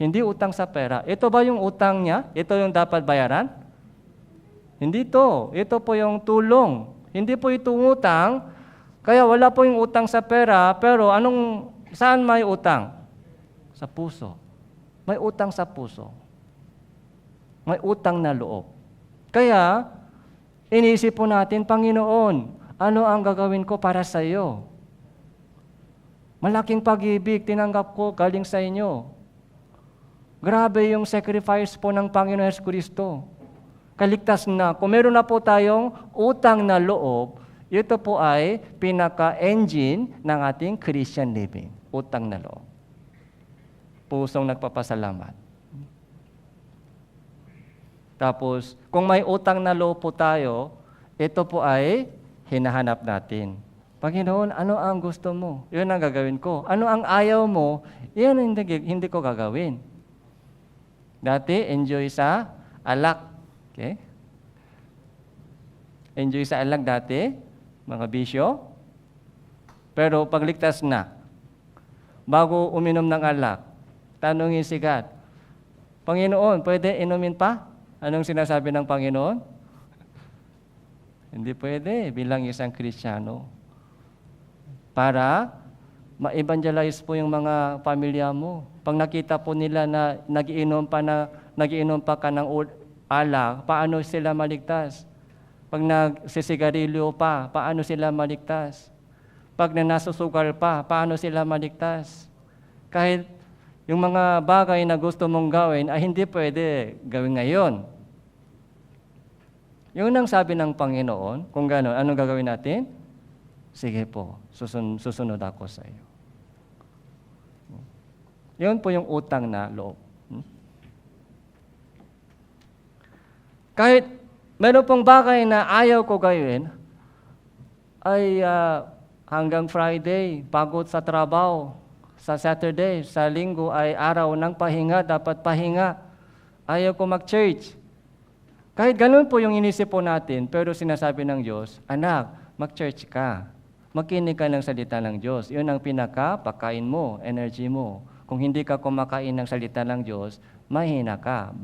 Speaker 1: Hindi utang sa pera. Ito ba yung utang niya? Ito yung dapat bayaran? Hindi to. Ito po yung tulong. Hindi po ito utang. Kaya wala po yung utang sa pera, pero saan may utang? Sa puso. May utang sa puso. May utang na loob. Kaya, inisip po natin, Panginoon, ano ang gagawin ko para sa iyo? Malaking pag-ibig, tinanggap ko galing sa inyo. Grabe yung sacrifice po ng Panginoon Hesus Kristo. Kaligtas na. Kung meron na po tayong utang na loob, ito po ay pinaka-engine ng ating Christian living. Utang na loob. Pusong nagpapasalamat. Tapos, kung may utang na loob po tayo, ito po ay hinahanap natin. Panginoon, ano ang gusto mo? Yun ang gagawin ko. Ano ang ayaw mo? Yan hindi ko gagawin. Dati, enjoy sa alak. Okay? Enjoy sa alak dati, mga bisyo. Pero pagligtas na, bago uminom ng alak, tanungin si God, Panginoon, pwede inumin pa? Anong sinasabi ng Panginoon? Hindi pwede bilang isang Kristiyano. Para ma-evangelize po yung mga pamilya mo. Pag nakita po nila na nagiinom pa ka ng alak, paano sila maligtas? Pag nagsisigarilyo pa, paano sila maligtas? Pag nasusugal pa, paano sila maligtas? Kahit yung mga bagay na gusto mong gawin ay hindi pwede gawin ngayon. Yun ang sabi ng Panginoon. Kung gano'n, anong gagawin natin? Sige po, susunod ako sa iyo. Yun po yung utang na loob. Kahit meron pong bagay na ayaw ko gawin, ay hanggang Friday, pagod sa trabaho. Sa Saturday, sa Linggo ay araw ng pahinga, dapat pahinga. Ayaw ko mag-church. Kahit ganun po yung inisip po natin, pero sinasabi ng Diyos, anak, mag-church ka. Makinig ka ng salita ng Diyos. Yun ang pinaka-pakain mo, energy mo. Kung hindi ka kumakain ng salita ng Diyos, mahina ka.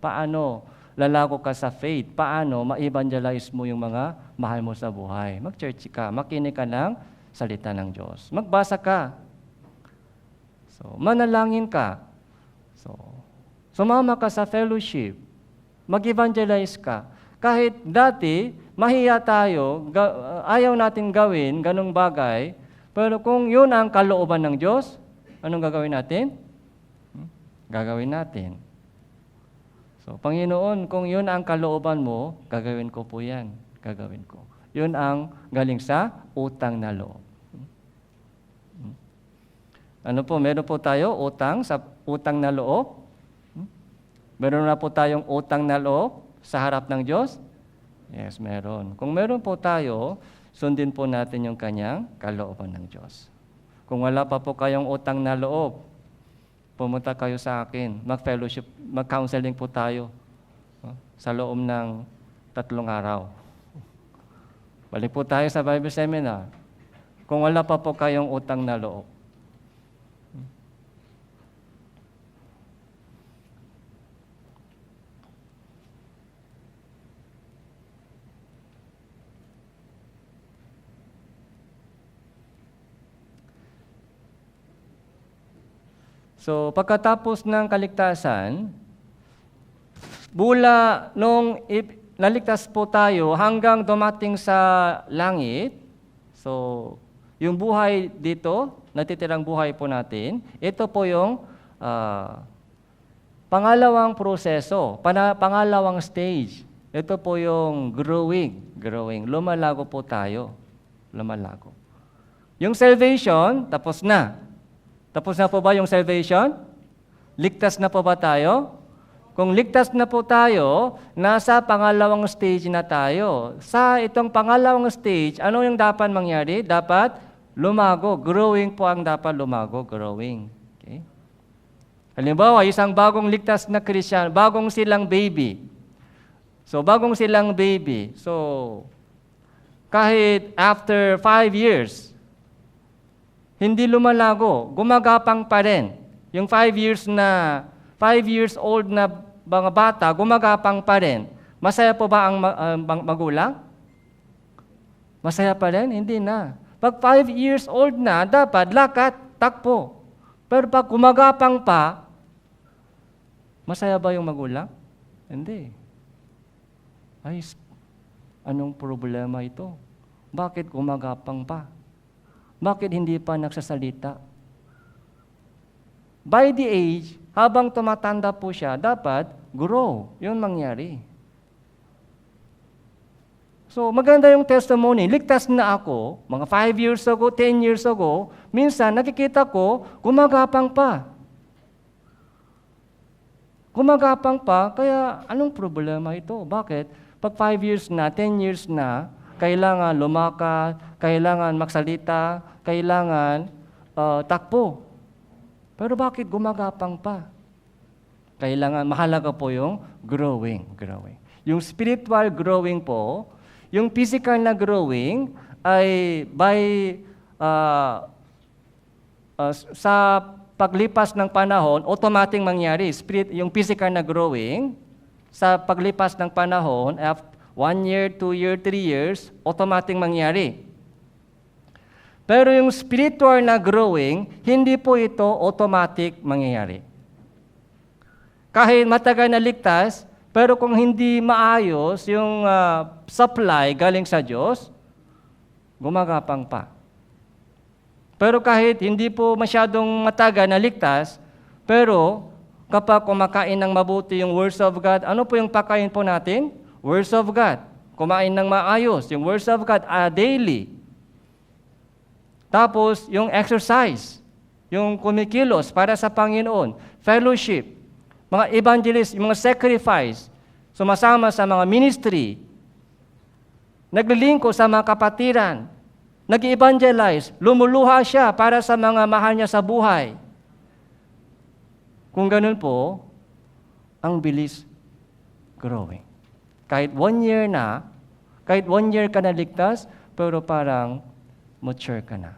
Speaker 1: Paano lalako ka sa faith? Paano ma-evangelize mo yung mga mahal mo sa buhay? Mag-church ka, makinig ka ng salita ng Diyos. Magbasa ka. So, manalangin ka. So, sumama ka sa fellowship. Mag-evangelize ka. Kahit dati, mahiya tayo, ayaw natin gawin ganong bagay, pero kung yun ang kalooban ng Diyos, anong gagawin natin? Gagawin natin. So, Panginoon, kung yun ang kalooban mo, gagawin ko po yan. Gagawin ko. Yun ang galing sa utang na loob. Ano po, meron po tayo utang na loob? Meron na po tayong utang na loob sa harap ng Diyos? Yes, meron. Kung meron po tayo, sundin po natin yung kanyang kalooban ng Diyos. Kung wala pa po kayong utang na loob, pumunta kayo sa akin, mag-fellowship, mag-counseling po tayo sa loob ng 3 araw. Balik po tayo sa Bible Seminar. Kung wala pa po kayong utang na loob. So, pagkatapos ng kaligtasan, mula nung naligtas po tayo hanggang dumating sa langit, so, yung buhay dito, natitirang buhay po natin, ito po yung pangalawang proseso, pangalawang stage. Ito po yung growing. Lumalago po tayo. Lumalago. Yung salvation, tapos na. Tapos na po ba yung salvation? Ligtas na po ba tayo? Kung ligtas na po tayo, nasa pangalawang stage na tayo. Sa itong pangalawang stage, ano yung dapat mangyari? Dapat lumago. Growing po ang dapat lumago. Growing. Okay? Halimbawa, isang bagong ligtas na Christian, bagong silang baby. So, bagong silang baby. So, kahit after 5 years, hindi lumalago, gumagapang pa rin. Yung 5 years old na mga bata, gumagapang pa rin. Masaya po ba ang magulang? Masaya pa rin? Hindi na. Pag 5 years old na, dapat lakat, takpo. Pero pag gumagapang pa, masaya ba yung magulang? Hindi. Ay, anong problema ito? Bakit gumagapang pa? Bakit hindi pa nagsasalita? By the age, habang tumatanda po siya, dapat grow. Yun mangyari. So, maganda yung testimony. Ligtas na ako, mga 5 years ago, 10 years ago, minsan nakikita ko, gumagapang pa. Gumagapang pa, kaya anong problema ito? Bakit? Pag 5 years na, 10 years na, kailangan lumakad, kailangan magsalita, kailangan takbo. Pero bakit gumagapang pa? Kailangan, mahalaga po yung growing. Yung spiritual growing po, yung physical na growing ay sa paglipas ng panahon, automatic mangyari. Yung physical na growing, sa paglipas ng panahon, after 1 year, 2 year, 3 years, automatic mangyari. Pero yung spiritual na growing, hindi po ito automatic mangyayari. Kahit matagal na ligtas, pero kung hindi maayos yung supply galing sa Diyos, gumagapang pa. Pero kahit hindi po masyadong matagal na ligtas, pero kapag kumakain ng mabuti yung words of God, ano po yung pakain po natin? Words of God. Kumain ng maayos, yung words of God daily. Tapos, yung exercise, yung kumikilos para sa Panginoon, fellowship, mga evangelist, yung mga sacrifice, sumasama sa mga ministry, naglilingko sa mga kapatiran, nag-evangelize, lumuluha siya para sa mga mahal niya sa buhay. Kung ganun po, ang bilis growing. Kahit 1 year na, kahit 1 year ka na ligtas, pero parang mature ka na.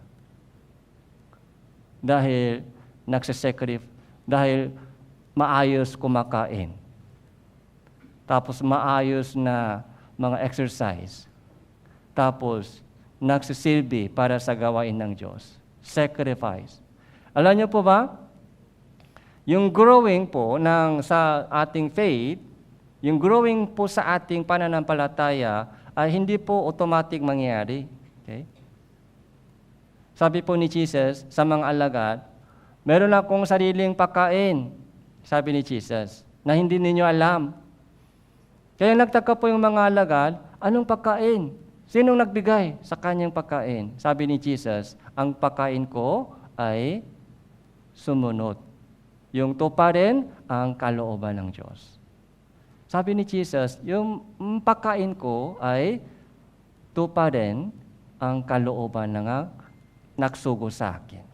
Speaker 1: Dahil nagsisacrifice, dahil maayos kumakain. Tapos maayos na mga exercise. Tapos nagsisilbi para sa gawain ng Diyos. Sacrifice. Alam niyo po ba? Yung growing po sa ating faith, yung growing po sa ating pananampalataya ay hindi po automatic mangyayari. Okay? Sabi po ni Jesus sa mga alagad, meron akong sariling pagkain, sabi ni Jesus, na hindi ninyo alam. Kaya nagtaka po yung mga alagad, anong pagkain? Sinong nagbigay sa kanyang pagkain? Sabi ni Jesus, ang pagkain ko ay sumunod. Yung tuparin ang kalooban ng Diyos. Sabi ni Jesus, yung pagkain ko ay tuparin ang kalooban ng nagsugo sa akin.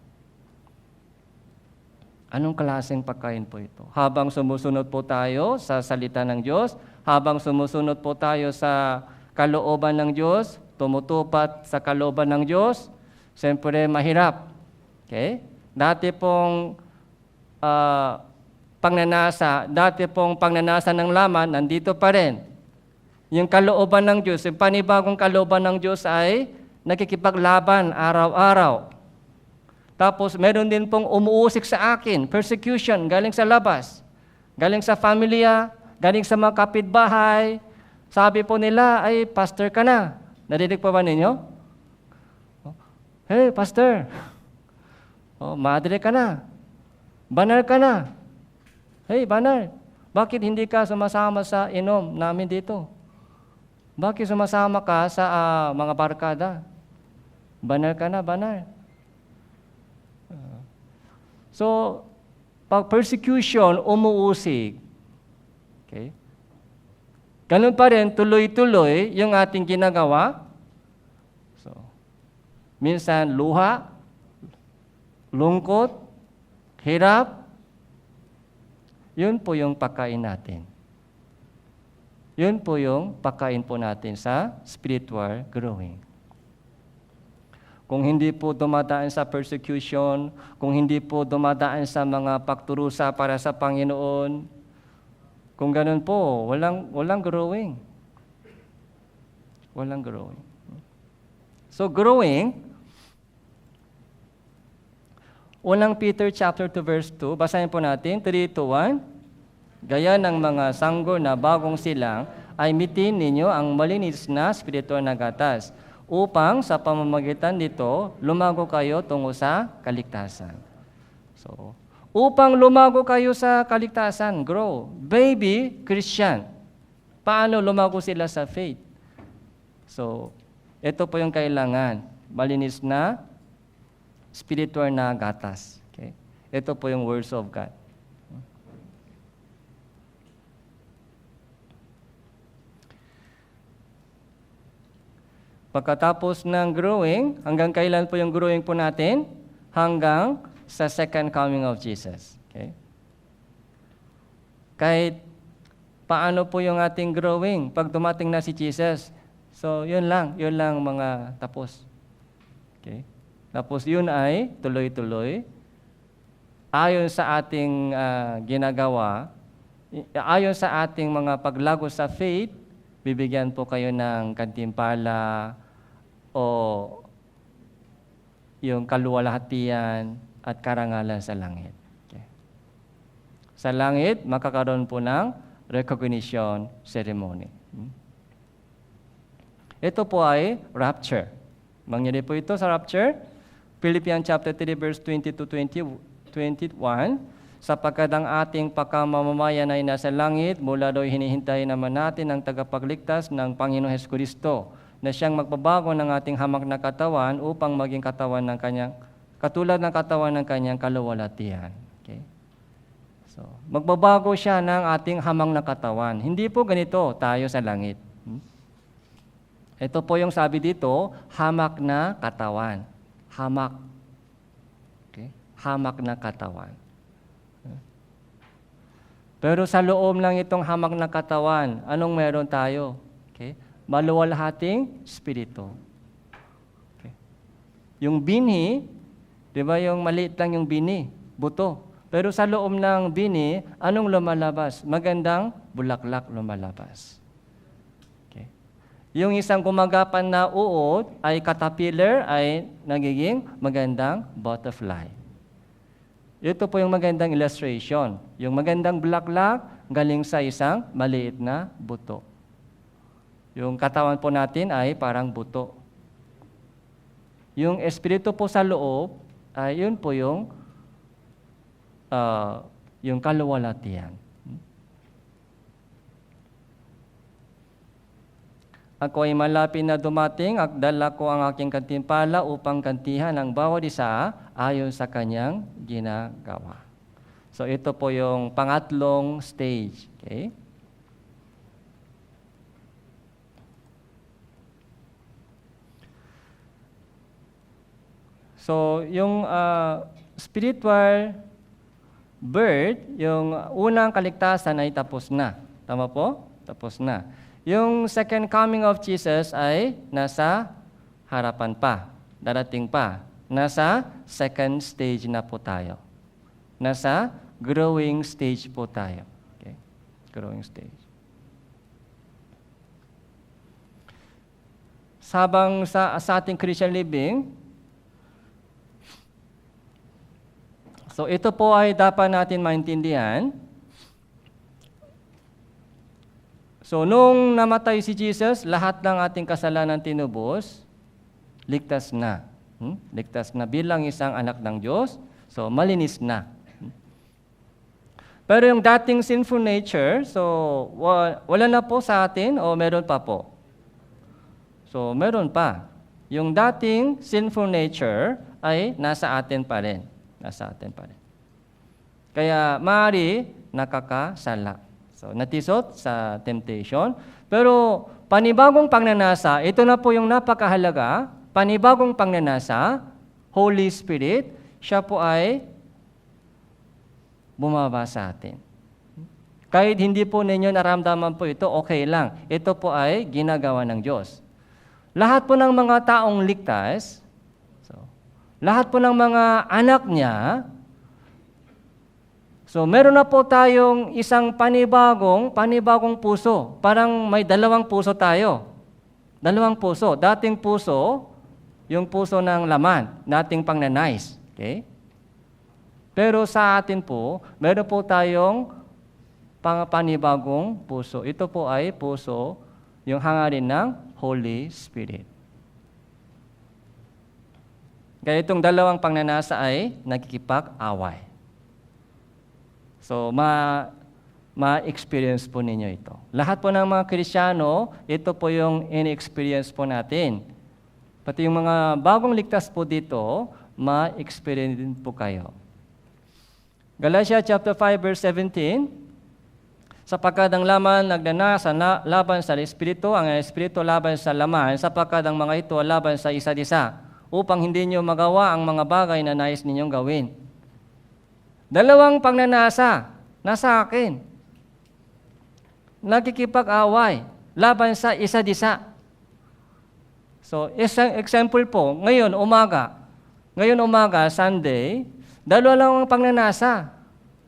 Speaker 1: Anong klaseng pagkain po ito? Habang sumusunod po tayo sa salita ng Diyos, habang sumusunod po tayo sa kalooban ng Diyos, tumutupat sa kalooban ng Diyos, siyempre mahirap. Okay? Dati pong pagnanasa ng laman, nandito pa rin. Yung kalooban ng Diyos, yung panibagong kalooban ng Diyos ay nakikipaglaban araw-araw. Tapos meron din pong umuusik sa akin, persecution, galing sa labas, galing sa familia, galing sa mga kapitbahay. Sabi po nila, ay, pastor ka na. Narinig pa ba ninyo? Hey, pastor. Madre ka na. Banal ka na. Hey, banal. Bakit hindi ka sumasama sa inom namin dito? Bakit sumasama ka sa mga barkada? Banal ka na, banal. So, pag persecution, umuusig. Okay? Ganun pa rin, tuloy-tuloy yung ating ginagawa. So, minsan luha, lungkot, hirap. Yun po yung pagkain natin. Yun po yung pagkain po natin sa spiritual growing. Kung hindi po dumadaan sa persecution, kung hindi po dumadaan sa mga pagturusa para sa Panginoon, kung ganun po, walang growing. Walang growing. So growing, unang Peter chapter 2 verse 2, basahin po natin, 3-1, gaya ng mga sanggol na bagong silang, ay mitin ninyo ang malinis na spiritual na gatas, upang sa pamamagitan nito, lumago kayo tungo sa kaligtasan. So, upang lumago kayo sa kaligtasan, grow. Baby Christian. Paano lumago sila sa faith? So, ito po yung kailangan. Malinis na spiritual na gatas. Okay? Ito po yung words of God. Pagkatapos ng growing, hanggang kailan po yung growing po natin? Hanggang sa second coming of Jesus. Okay? Kahit paano po yung ating growing pag dumating na si Jesus. So, yun lang mga tapos. Okay? Tapos yun ay tuloy-tuloy. Ayon sa ating ginagawa, ayon sa ating mga paglago sa faith, bibigyan po kayo ng gantimpala o yung kaluwalhatian at karangalan sa langit. Okay. Sa langit, makakaroon po ng recognition ceremony. Ito po ay rapture. Mangyari po ito sa rapture. Philippians chapter 3 verse 20-21, sapagkat ang ating pagkamamamayan ay nasa langit, mula daw hinihintay naman natin ang tagapagligtas ng Panginoong Hesukristo, na siyang magbabago ng ating hamak na katawan upang maging katawan ng kanyang, katulad ng katawan ng kanyang kaluwalhatian. Okay? So, magbabago siya ng ating hamang na katawan. Hindi po ganito tayo sa langit. Ito po yung sabi dito, hamak na katawan. Hamak. Okay? Hamak na katawan. Pero sa loob lang itong hamak na katawan, anong meron tayo? Okay? Maluwalhating spirito. Okay. Yung binhi, di ba yung maliit lang yung binhi, buto. Pero sa loob ng binhi, anong lumalabas? Magandang bulaklak lumalabas. Okay. Yung isang gumagapan na uod ay caterpillar, ay nagiging magandang butterfly. Ito po yung magandang illustration. Yung magandang bulaklak galing sa isang maliit na buto. Yung katawan po natin ay parang buto. Yung espiritu po sa loob, ay yun po yung kaluwalhatian. Ako ay malapit na dumating at dala ko ang aking kantimpala upang kantihan ang bawat isa ayon sa kanyang ginagawa. So ito po yung pangatlong stage. Okay? So yung spiritual birth, yung unang kaligtasan ay tapos na. Tama po? Tapos na. Yung second coming of Jesus ay nasa harapan pa, darating pa. Nasa second stage na po tayo. Nasa growing stage po tayo. Okay? Growing stage. Sabang sa ating Christian living, so ito po ay dapat natin maintindihan. So nung namatay si Jesus, lahat ng ating kasalanan tinubos, ligtas na. Ligtas na bilang isang anak ng Diyos. So malinis na. Pero yung dating sinful nature, so wala na po sa atin o meron pa po? So meron pa. Yung dating sinful nature ay nasa atin pa rin. Nasa atin pa rin. Kaya maaari nakakasala. So natisot sa temptation. Pero panibagong pagnanasa, ito na po yung napakahalaga, panibagong pagnanasa, Holy Spirit, siya po ay bumaba sa atin. Kahit hindi po ninyo naramdaman po ito, okay lang. Ito po ay ginagawa ng Diyos. Lahat po ng mga taong ligtas, lahat po ng mga anak niya, so meron na po tayong isang panibagong puso. Parang may dalawang puso tayo. Dalawang puso. Dating puso, yung puso ng laman, dating pangnanais. Okay? Pero sa atin po, meron po tayong panibagong puso. Ito po ay puso, yung hangarin ng Holy Spirit. Kaya itong dalawang pangnanasa ay nagkikipag-away. So, ma-experience po ninyo ito. Lahat po ng mga Kristiyano, ito po yung in-experience po natin. Pati yung mga bagong ligtas po dito, ma-experience din po kayo. Galatia chapter 5 verse 17, sapagkat ang laman nagnanasa laban sa Espiritu, ang Espiritu laban sa laman, sapagkat ang mga ito laban sa isa't isa, upang hindi nyo magawa ang mga bagay na nais ninyong gawin. Dalawang pagnanasa, nasa akin. Nakikipag-away, laban sa isa't isa. So, isang example po, ngayon umaga, Sunday, dalawa lang ang pagnanasa.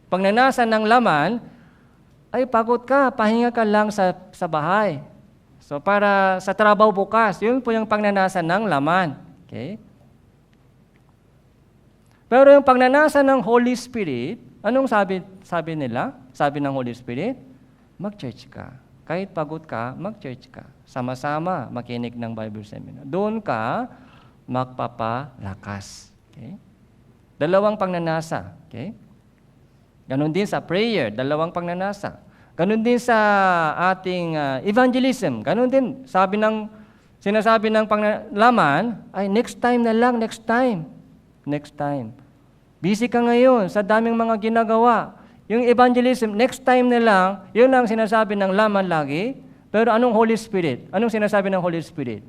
Speaker 1: Pagnanasa ng laman, ay pagod ka, pahinga ka lang sa bahay. So, para sa trabaho bukas, yun po yung pagnanasa ng laman. Okay? Pero yung pagnanasa ng Holy Spirit, anong sabi nila? Sabi ng Holy Spirit, mag-church ka. Kahit pagod ka, mag-church ka. Sama-sama, makinig ng Bible seminar. Doon ka magpapalakas. Okay? Dalawang pagnanasa. Okay? Ganon din sa prayer, dalawang pagnanasa. Ganon din sa ating evangelism. Ganon din, sinasabi ng laman, ay next time na lang, next time. Next time. Busy ka ngayon sa daming mga ginagawa. Yung evangelism, next time na lang, yun ang sinasabi ng laman lagi. Pero anong Holy Spirit? Anong sinasabi ng Holy Spirit?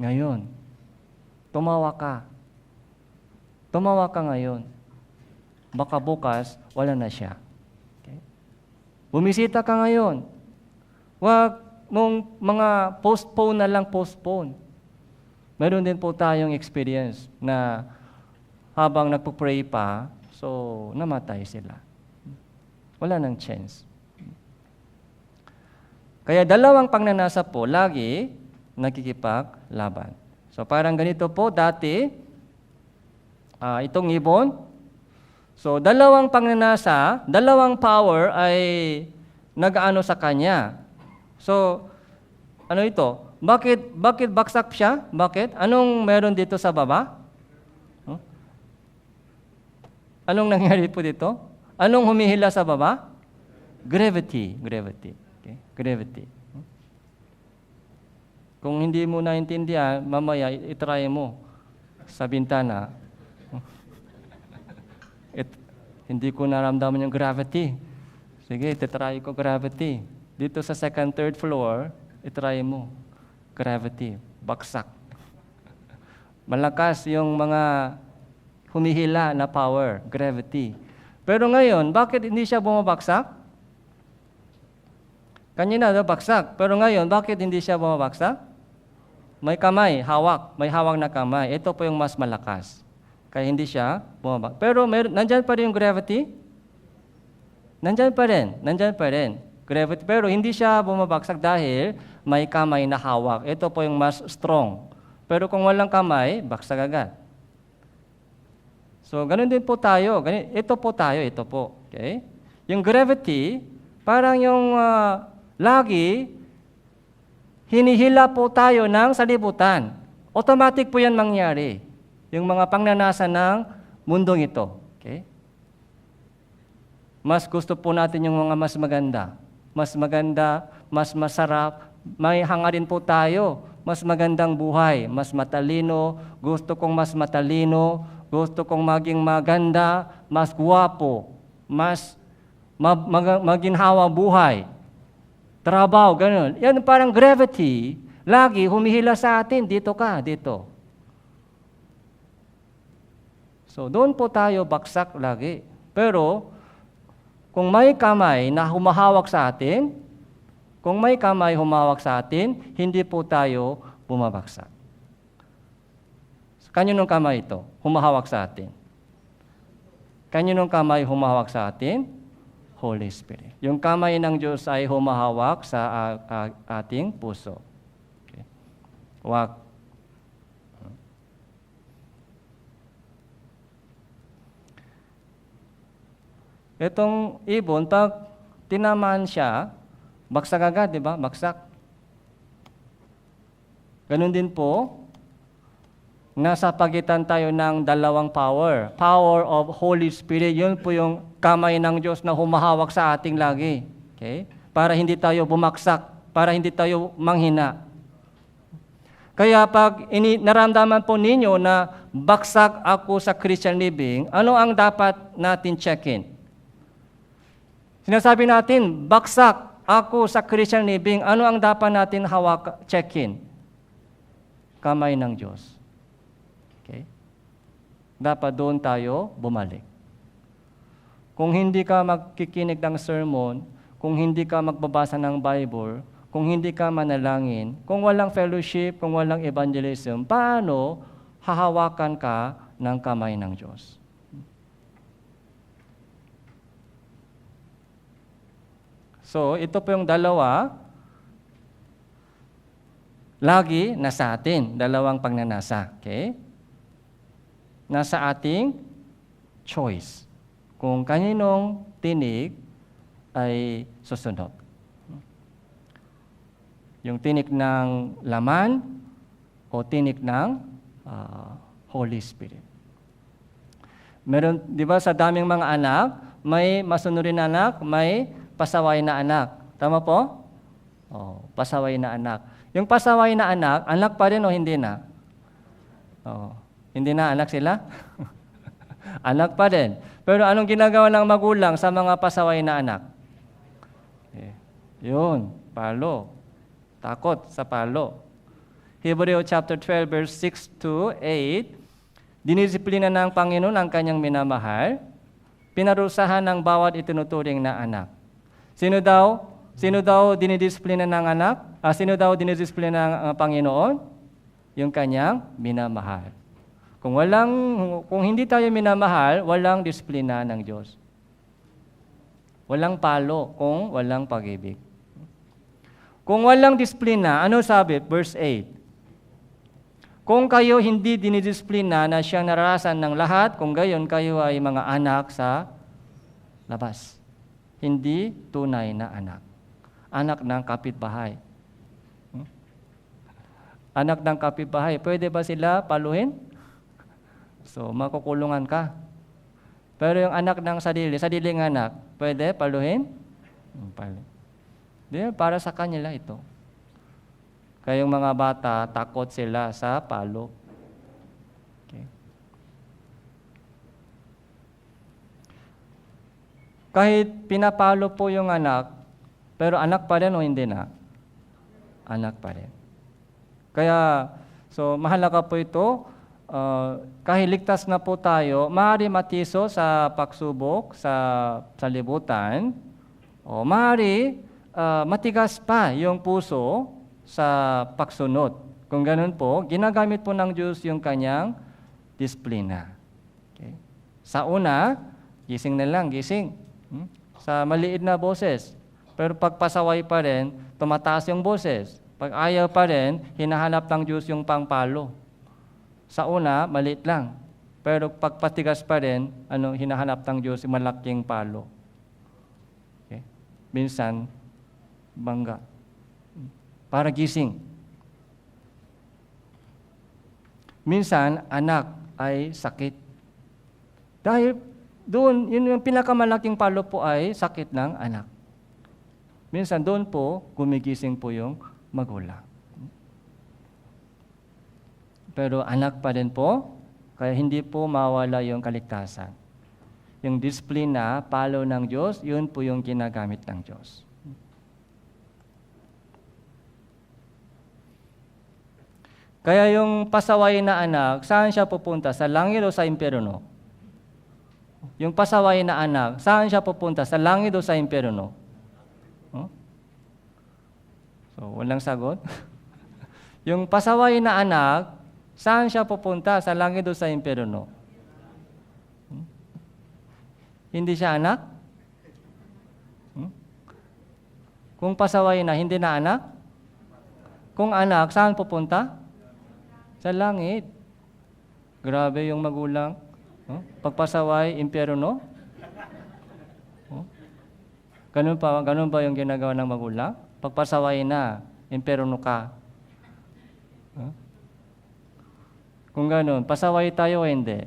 Speaker 1: Ngayon, tumawa ka. Tumawa ka ngayon. Baka bukas, wala na siya. Okay? Bumisita ka ngayon. Huwag mong mga postpone na lang, postpone. Meron din po tayong experience na habang nagpo-pray pa, so namatay sila. Wala nang chance. Kaya dalawang pagnanasa po, lagi nakikipaglaban. So parang ganito po, dati, itong ibon, so dalawang pagnanasa, dalawang power ay nag-ano sa kanya. So, ano ito? Bakit baksak siya? Bakit? Anong meron dito sa baba? Anong nangyari po dito? Anong humihila sa baba? Gravity. Okay? Gravity. Kung hindi mo naintindihan, mamaya itry mo sa bintana. Hindi ko naramdaman yung gravity. Sige, itry ko gravity. Dito sa second, third floor, itry mo. Gravity, baksak. Malakas yung mga humihila na power, gravity. Pero ngayon, bakit hindi siya bumabaksak? Kanina baksak. Pero ngayon, bakit hindi siya bumabaksak? May kamay, hawak. May hawak na kamay. Ito po yung mas malakas. Kaya hindi siya bumabaksak. Pero nandyan pa rin yung gravity? Nandyan pa rin. Gravity. Pero hindi siya bumabaksak dahil may kamay na hawak. Ito po yung mas strong. Pero kung walang kamay, baksak agad. So, ganun din po tayo. Ito po. Okay? Yung gravity, parang yung lagi, hinihila po tayo ng salibutan. Automatic po yan mangyari. Yung mga pangnanasa ng mundong ito. Okay? Mas gusto po natin yung mga mas maganda. Mas maganda, mas masarap. May hangarin po tayo. Mas magandang buhay, mas matalino. Gusto kong mas matalino. Gusto kong maging maganda, mas guwapo, mas maginhawa buhay. Trabaho, ganun. Yan parang gravity, lagi humihila sa atin, dito ka, dito. So, doon po tayo baksak lagi. Pero, kung may kamay na humahawak sa atin, hindi po tayo bumabaksak. Kaninong kamay ito? Humahawak sa atin. Kaninong kamay humahawak sa atin? Holy Spirit. Yung kamay ng Diyos ay humahawak sa ating puso. Okay. Wag. Itong ibon, pag tinamaan siya, baksak agad, di ba? Baksak. Ganun din po, nasa pagitan tayo ng dalawang power. Power of Holy Spirit, yun po yung kamay ng Diyos na humahawak sa ating lagi. Okay? Para hindi tayo bumaksak, para hindi tayo manghina. Kaya pag naramdaman po ninyo na baksak ako sa Christian living, ano ang dapat natin check-in? Sinasabi natin, baksak ako sa Christian living, ano ang dapat natin check-in? Kamay ng Diyos. Okay? Dapat doon tayo bumalik. Kung hindi ka magkikinig ng sermon, kung hindi ka magbabasa ng Bible, kung hindi ka manalangin, kung walang fellowship, kung walang evangelism, paano hahawakan ka ng kamay ng Diyos? So, ito po yung dalawa, lagi nasa atin, dalawang pagnanasa. Okay? Nasa ating choice. Kung kaninong tinig ay susunod. Yung tinig ng laman o tinig ng Holy Spirit. Meron, di ba, sa daming mga anak, may masunurin na anak, may pasaway na anak. Tama po? Oh, pasaway na anak. Yung pasaway na anak pa rin o hindi na? Oh, hindi na anak sila? Anak pa rin. Pero anong ginagawa ng magulang sa mga pasaway na anak? Yun, palo. Takot sa palo. Hebreo chapter 12 verse 6 to 8, dinisiplina ng Panginoon ang kanyang minamahal, pinarusahan ng bawat itinuturing na anak. Sino daw dinidisiplina ng anak? Sino daw dinidisiplina ng Panginoon? Yung kanyang minamahal. Kung hindi tayo minamahal, walang disiplina ng Diyos. Walang palo kung walang pag-ibig. Kung walang disiplina, ano sabi? Verse 8. Kung kayo hindi dinidisiplina na siyang nararasan ng lahat, kung gayon kayo ay mga anak sa labas. Hindi tunay na anak. Anak ng kapitbahay. Anak ng kapitbahay, pwede ba sila paluhin? So, makukulungan ka. Pero yung anak ng sariling anak, pwede paluhin? Paluhin. Di, para sa kanila ito. Kaya yung mga bata, takot sila sa palo. Okay. Kahit pinapalo po yung anak, pero anak pa rin o hindi na? Anak pa rin. Kaya, so mahalaga po ito, kahit ligtas na po tayo, maaari matiso sa pagsubok sa libutan, o maaari matigas pa yung puso sa pagsunod. Kung ganun po, ginagamit po ng Diyos yung kanyang disiplina. Okay. Sa una, gising na lang, gising. Sa maliit na boses. Pero pag pasaway pa rin, tumataas yung boses. Pag ayaw pa rin, hinahanap ng Diyos yung pangpalo. Sa una, maliit lang. Pero pag patigas pa rin, hinahanap ng Diyos yung malaking palo. Okay. Minsan, bangga. Para gising. Minsan, anak ay sakit. Dahil doon, yun yung pinakamalaking palo po ay sakit ng anak. Minsan doon po, gumigising po yung magulang. Pero anak pa rin po, kaya hindi po mawala yung kaligtasan. Yung disiplina, palo ng Diyos, yun po yung ginagamit ng Diyos. Kaya yung pasaway na anak, saan siya pupunta? Sa langit o sa impyerno? Yung pasaway na anak, saan siya pupunta? Sa langit o sa impyerno? So, walang sagot. Yung pasaway na anak, saan siya pupunta? Sa langit o sa impyerno? Hindi siya anak? Kung pasaway na, hindi na anak? Kung anak, saan pupunta? Sa langit. Grabe yung magulang. Pagpasaway, impyerno? Ganun ba yung ginagawa ng magulang? Pagpasaway na, impyerno ka. Kung ganun, pasaway tayo o hindi?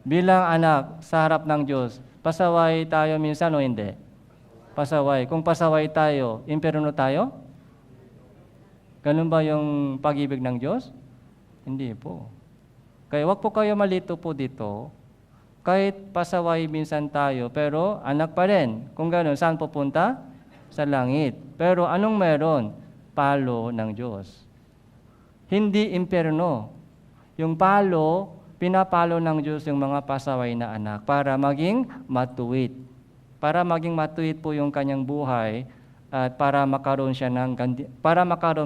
Speaker 1: Bilang anak sa harap ng Diyos, pasaway tayo minsan o hindi? Pasaway. Kung pasaway tayo, impyerno tayo? Ganun ba yung pag-ibig ng Diyos? Hindi po. Kaya wag po kayo malito po dito. Kahit pasaway minsan tayo, pero anak pa rin. Kung gano'n, saan pupunta? Sa langit. Pero anong meron? Palo ng Diyos. Hindi impyerno. Yung palo, pinapalo ng Diyos yung mga pasaway na anak para maging matuwid. Para maging matuwid po yung kanyang buhay at para makaroon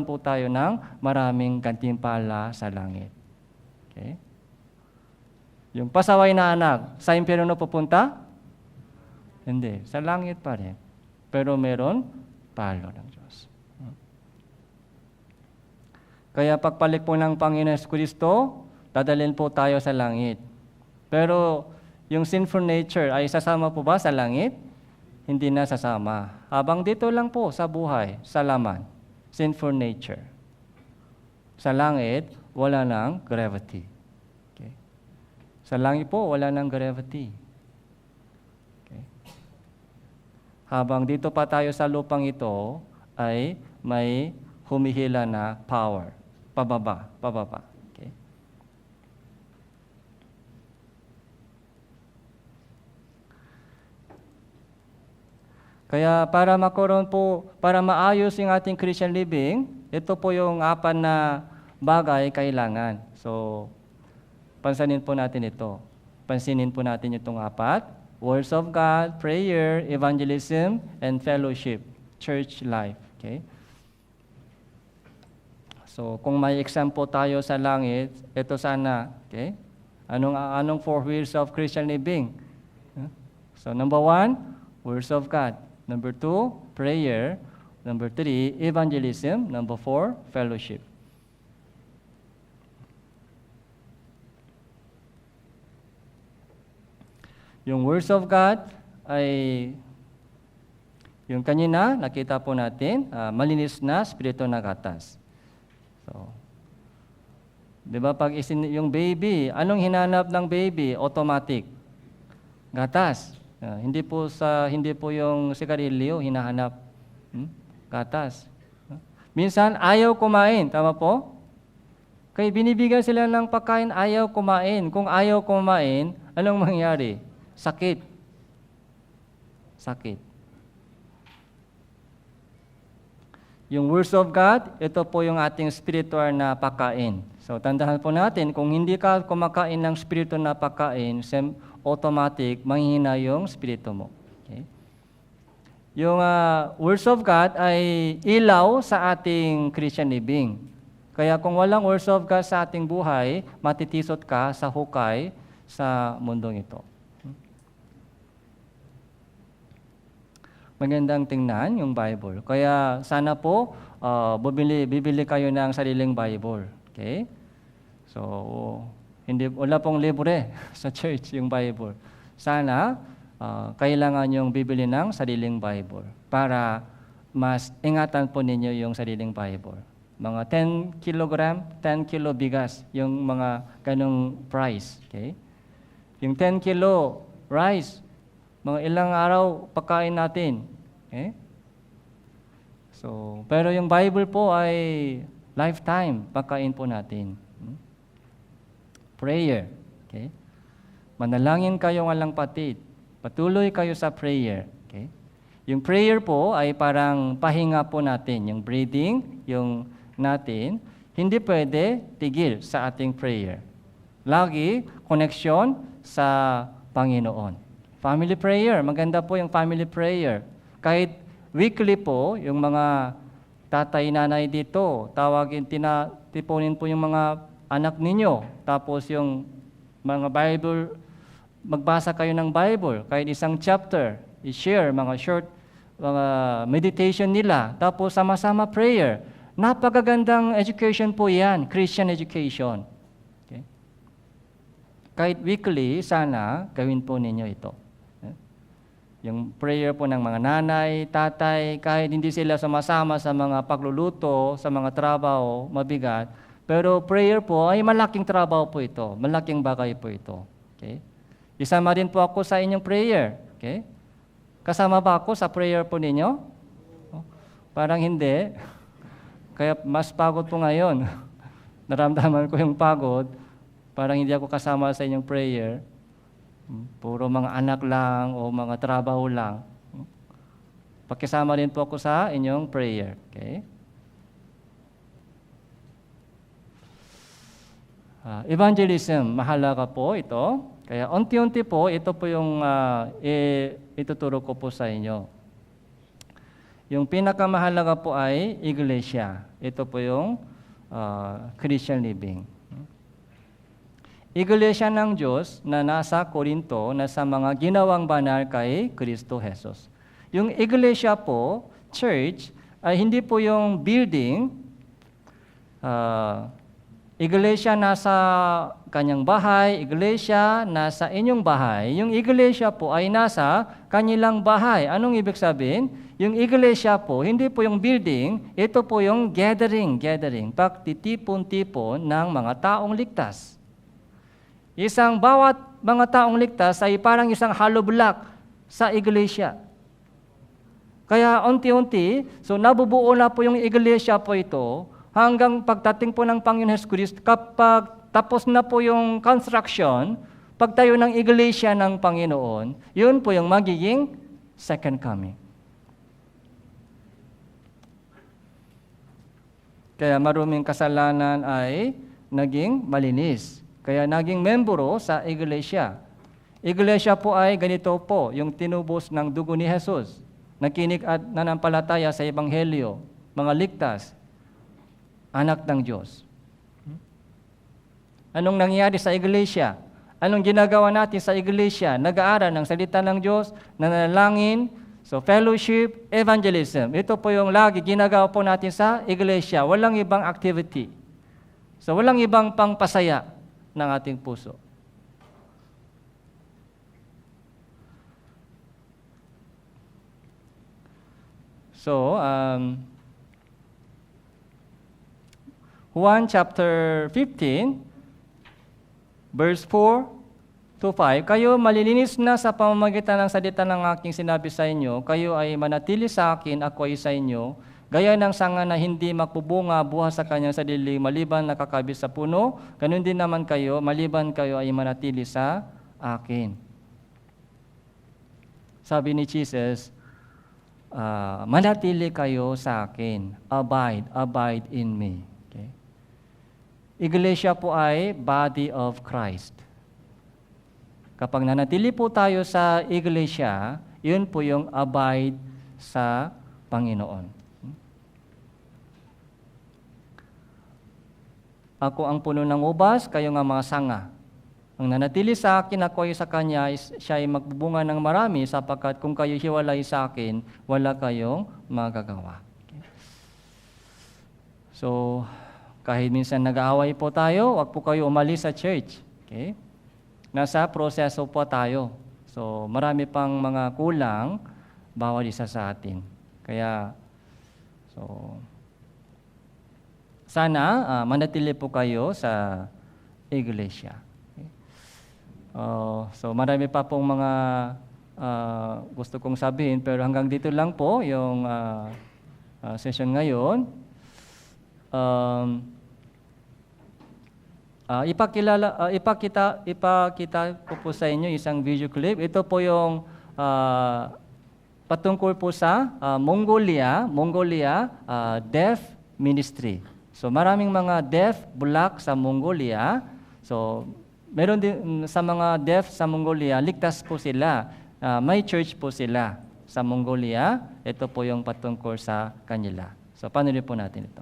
Speaker 1: po tayo ng maraming gantimpala sa langit. Okay? Yung pasaway na anak, sa impyerno pupunta? Hindi, sa langit pa rin. Pero meron palo ng Diyos. Kaya pagpalit po ng Panginoon Kristo, dadalhin po tayo sa langit. Pero yung sinful nature ay sasama po ba sa langit? Hindi na sasama. Habang dito lang po sa buhay, sa laman, sinful nature. Sa langit, wala nang gravity. Okay. Sa langit po, wala nang gravity. Okay. Habang dito pa tayo sa lupang ito, ay may humihila na power. Pababa. Okay. Kaya para maayos yung ating Christian living, ito po yung 4 na bagay kailangan. So, pansinin po natin ito. Pansinin po natin itong 4. Words of God, prayer, evangelism, and fellowship, church life. Okay? So, kung may exam po tayo sa langit, ito sana. Okay? Anong 4 wheels of Christian living? So, number 1, words of God. Number 2, prayer. Number 3, evangelism. Number 4, fellowship. Yung words of God ay yung kanina, nakita po natin, malinis na spirito na gatas. So, di ba pag yung baby, anong hinanap ng baby? Automatic. Gatas. Hindi po yung sigarilyo hinahanap. Gatas. Minsan, ayaw kumain. Tama po? Kaya binibigyan sila ng pagkain, ayaw kumain. Kung ayaw kumain, anong mangyari? Sakit. Sakit. Yung words of God, ito po yung ating spiritual na pagkain. So, tandaan po natin, kung hindi ka kumakain ng spiritual na pagkain, automatic, manghihina yung spirito mo. Okay? Yung words of God ay ilaw sa ating Christian living. Kaya kung walang words of God sa ating buhay, matitisot ka sa hukay sa mundong ito. Magandang tingnan yung Bible. Kaya sana po bibili kayo ng sariling Bible. Okay? So, wala pong libre sa church yung Bible. Sana kailangan yung bibili ng sariling Bible para mas ingatan po ninyo yung sariling Bible. Mga 10 kilogram, 10 kilo bigas, yung mga ganong price. Okay? Yung 10 kilo rice, mga ilang araw pagkain natin. Okay? So, pero yung Bible po ay lifetime pagkain po natin. Prayer. Okay? Manalangin kayo walang patid. Patuloy kayo sa prayer. Okay? Yung prayer po ay parang pahinga po natin. Yung breathing, yung natin, hindi pwede tigil sa ating prayer. Lagi, connection sa Panginoon. Family prayer, maganda po yung family prayer. Kahit weekly po, yung mga tatay, nanay dito, tipunin po yung mga anak ninyo. Tapos yung mga Bible, magbasa kayo ng Bible, kahit isang chapter, i-share mga short mga meditation nila. Tapos sama-sama prayer. Napakagandang education po yan, Christian education. Okay? Kahit weekly, sana gawin po ninyo ito. Yung prayer po ng mga nanay, tatay, kahit hindi sila sumasama sa mga pagluluto, sa mga trabaho, mabigat, pero prayer po ay malaking trabaho po ito, malaking bagay po ito. Okay? Isama din po ako sa inyong prayer. Okay? Kasama ba ako sa prayer po ninyo? Parang hindi. Kaya mas pagod po ngayon. Naramdaman ko yung pagod. Parang hindi ako kasama sa inyong prayer. Puro mga anak lang o mga trabaho lang. Pakisama rin po ako sa inyong prayer. Okay? Evangelism, mahalaga po ito. Kaya unti-unti po, ito po yung ituturo ko po sa inyo. Yung pinakamahalaga po ay iglesia. Ito po yung Christian living. Iglesia ng Diyos na nasa Korinto na sa mga ginawang banal kay Kristo Jesus. Yung iglesia po, church, ay hindi po yung building. Iglesia nasa kanyang bahay, iglesia nasa inyong bahay. Yung iglesia po ay nasa kanilang bahay. Anong ibig sabihin? Yung iglesia po, hindi po yung building, ito po yung gathering. Pagtitipon-tipon ng mga taong ligtas. Bawat mga taong ligtas ay parang isang hollow block sa iglesia. Kaya unti-unti, so nabubuo na po yung iglesia po ito hanggang pagdating po ng Panginoon Hesus Kristo, kapag tapos na po yung construction, pagtayo ng iglesia ng Panginoon, yun po yung magiging second coming. Kaya maruming kasalanan ay naging malinis. Kaya naging membro sa iglesia. Iglesia po ay ganito po, yung tinubos ng dugo ni Jesus, nakinig at nanampalataya sa Ebanghelyo, mga ligtas, anak ng Diyos. Anong nangyari sa iglesia? Anong ginagawa natin sa iglesia? Nag-aaral ng salita ng Diyos, nananalangin, so fellowship, evangelism. Ito po yung lagi ginagawa po natin sa iglesia. Walang ibang activity. So walang ibang pangpasaya ng ating puso. So, Juan chapter 15, verse 4 to 5, kayo malilinis na sa pamamagitan ng salita ng aking sinabi sa inyo, kayo ay manatili sa akin, ako ay sa inyo, Gaya ng sanga na hindi makbubunga buhat sa kanyang sarili maliban nakakabit sa puno, ganun din naman kayo, maliban kayo ay manatili sa akin. Sabi ni Jesus, manatili kayo sa akin. Abide in me. Okay? Iglesia po ay body of Christ. Kapag nanatili po tayo sa iglesia, yun po yung abide sa Panginoon. Ako ang puno ng ubas, kayo nga mga sanga. Ang nanatili sa akin, ako ay sa kanya, siya ay magbubunga ng marami sapagkat kung kayo hiwalay sa akin, wala kayong magagawa. Okay. So, kahit minsan nag-aaway po tayo, wag po kayo umalis sa church. Okay? Nasa proseso po tayo. So, marami pang mga kulang, bawat isa sa atin. Kaya, sana manatili po kayo sa iglesia. Okay? So, marami pa pong mga gusto kong sabihin, pero hanggang dito lang po yung session ngayon. Ipakita ko po sa inyo isang video clip. Ito po yung patungkol po sa Mongolia Deaf Ministry. So maraming mga deaf bulak sa Mongolia. So meron din sa mga deaf sa Mongolia, ligtas po sila. May church po sila sa Mongolia. Ito po yung patungkol sa kanila. So panunin po natin ito.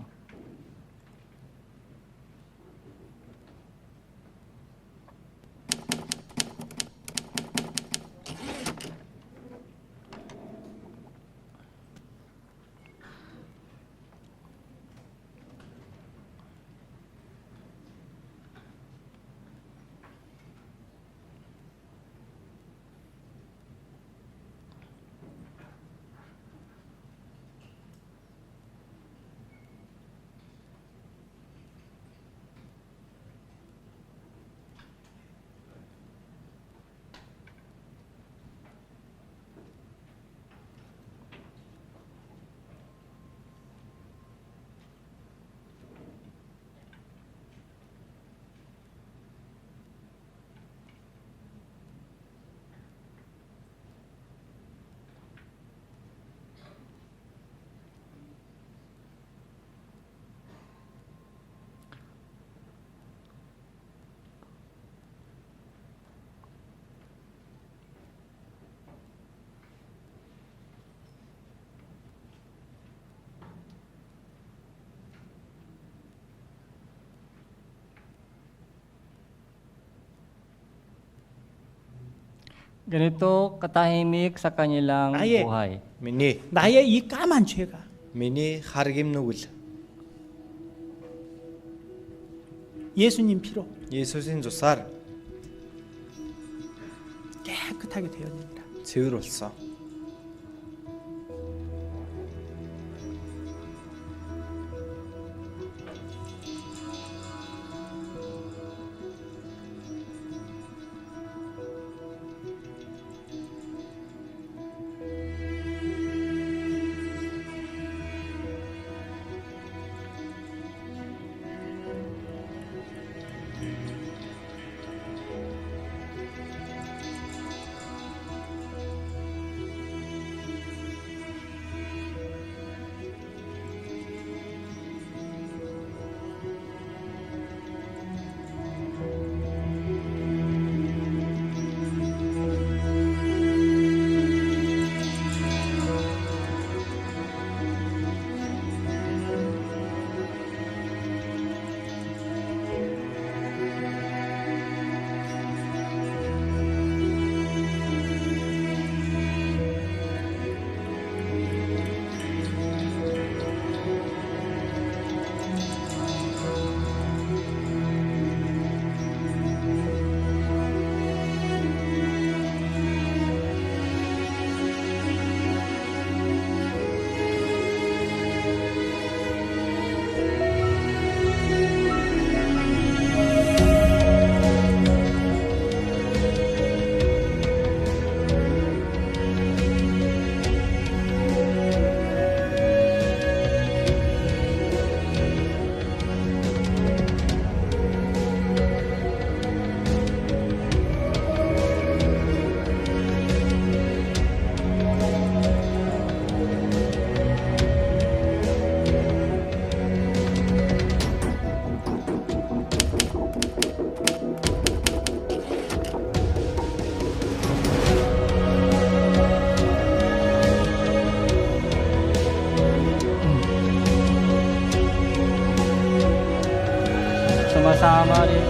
Speaker 1: Ganito katahimik sa kanilang
Speaker 4: Aye.
Speaker 1: buhay.
Speaker 5: миний
Speaker 4: 나의 이 까만 죄가
Speaker 5: харгим нүгэл
Speaker 4: 예수님 피로
Speaker 5: Есүсийн цусаар
Speaker 4: 깨끗하게 되었느니라.
Speaker 5: цэвэр болсон.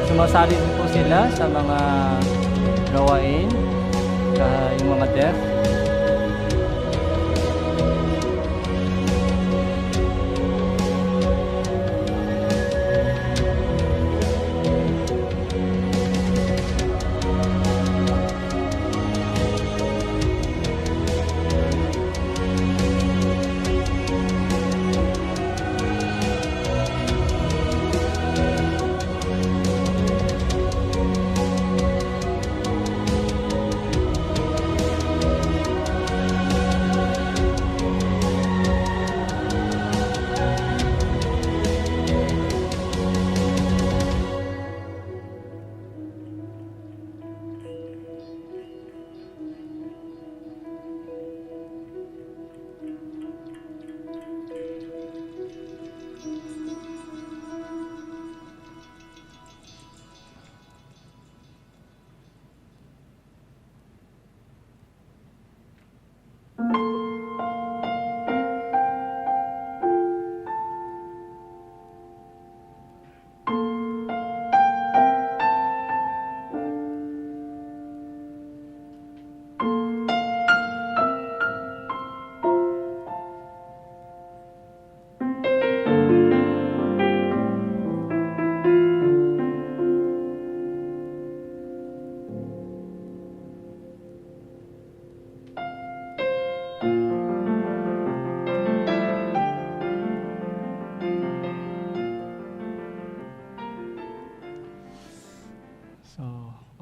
Speaker 1: sumasali din po sila sa mga gawain, yung mga deaf.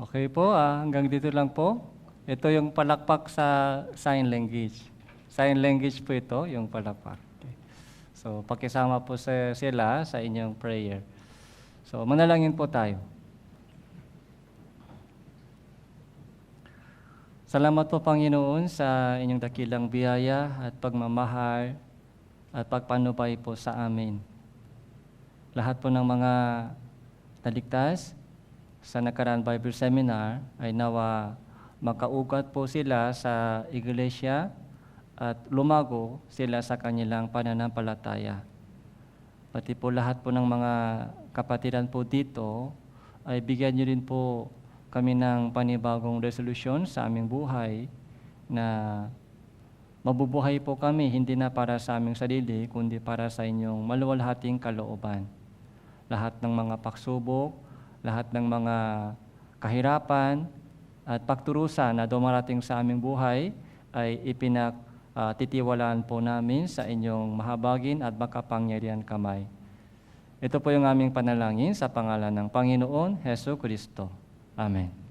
Speaker 1: Okay po, hanggang dito lang po. Ito yung palakpak sa sign language. Sign language po ito, yung palakpak. Okay. So, pakisama po sila sa inyong prayer. So, manalangin po tayo. Salamat po, Panginoon, sa inyong dakilang biyaya at pagmamahal at pagpanubay po sa amin. Lahat po ng mga naligtas sa nakaraan Bible Seminar ay nawa makaugat po sila sa iglesia at lumago sila sa kanilang pananampalataya. Pati po lahat po ng mga kapatiran po dito ay bigyan niyo rin po kami ng panibagong resolusyon sa aming buhay na mabubuhay po kami hindi na para sa aming sarili kundi para sa inyong maluwalhating kalooban. Lahat ng mga pagsubok, lahat ng mga kahirapan at pagturusan na dumarating sa aming buhay ay ipinagtitiwalaan po namin sa inyong mahabagin at makapangyarihan kamay. Ito po yung aming panalangin sa pangalan ng Panginoon Hesus Kristo. Amen.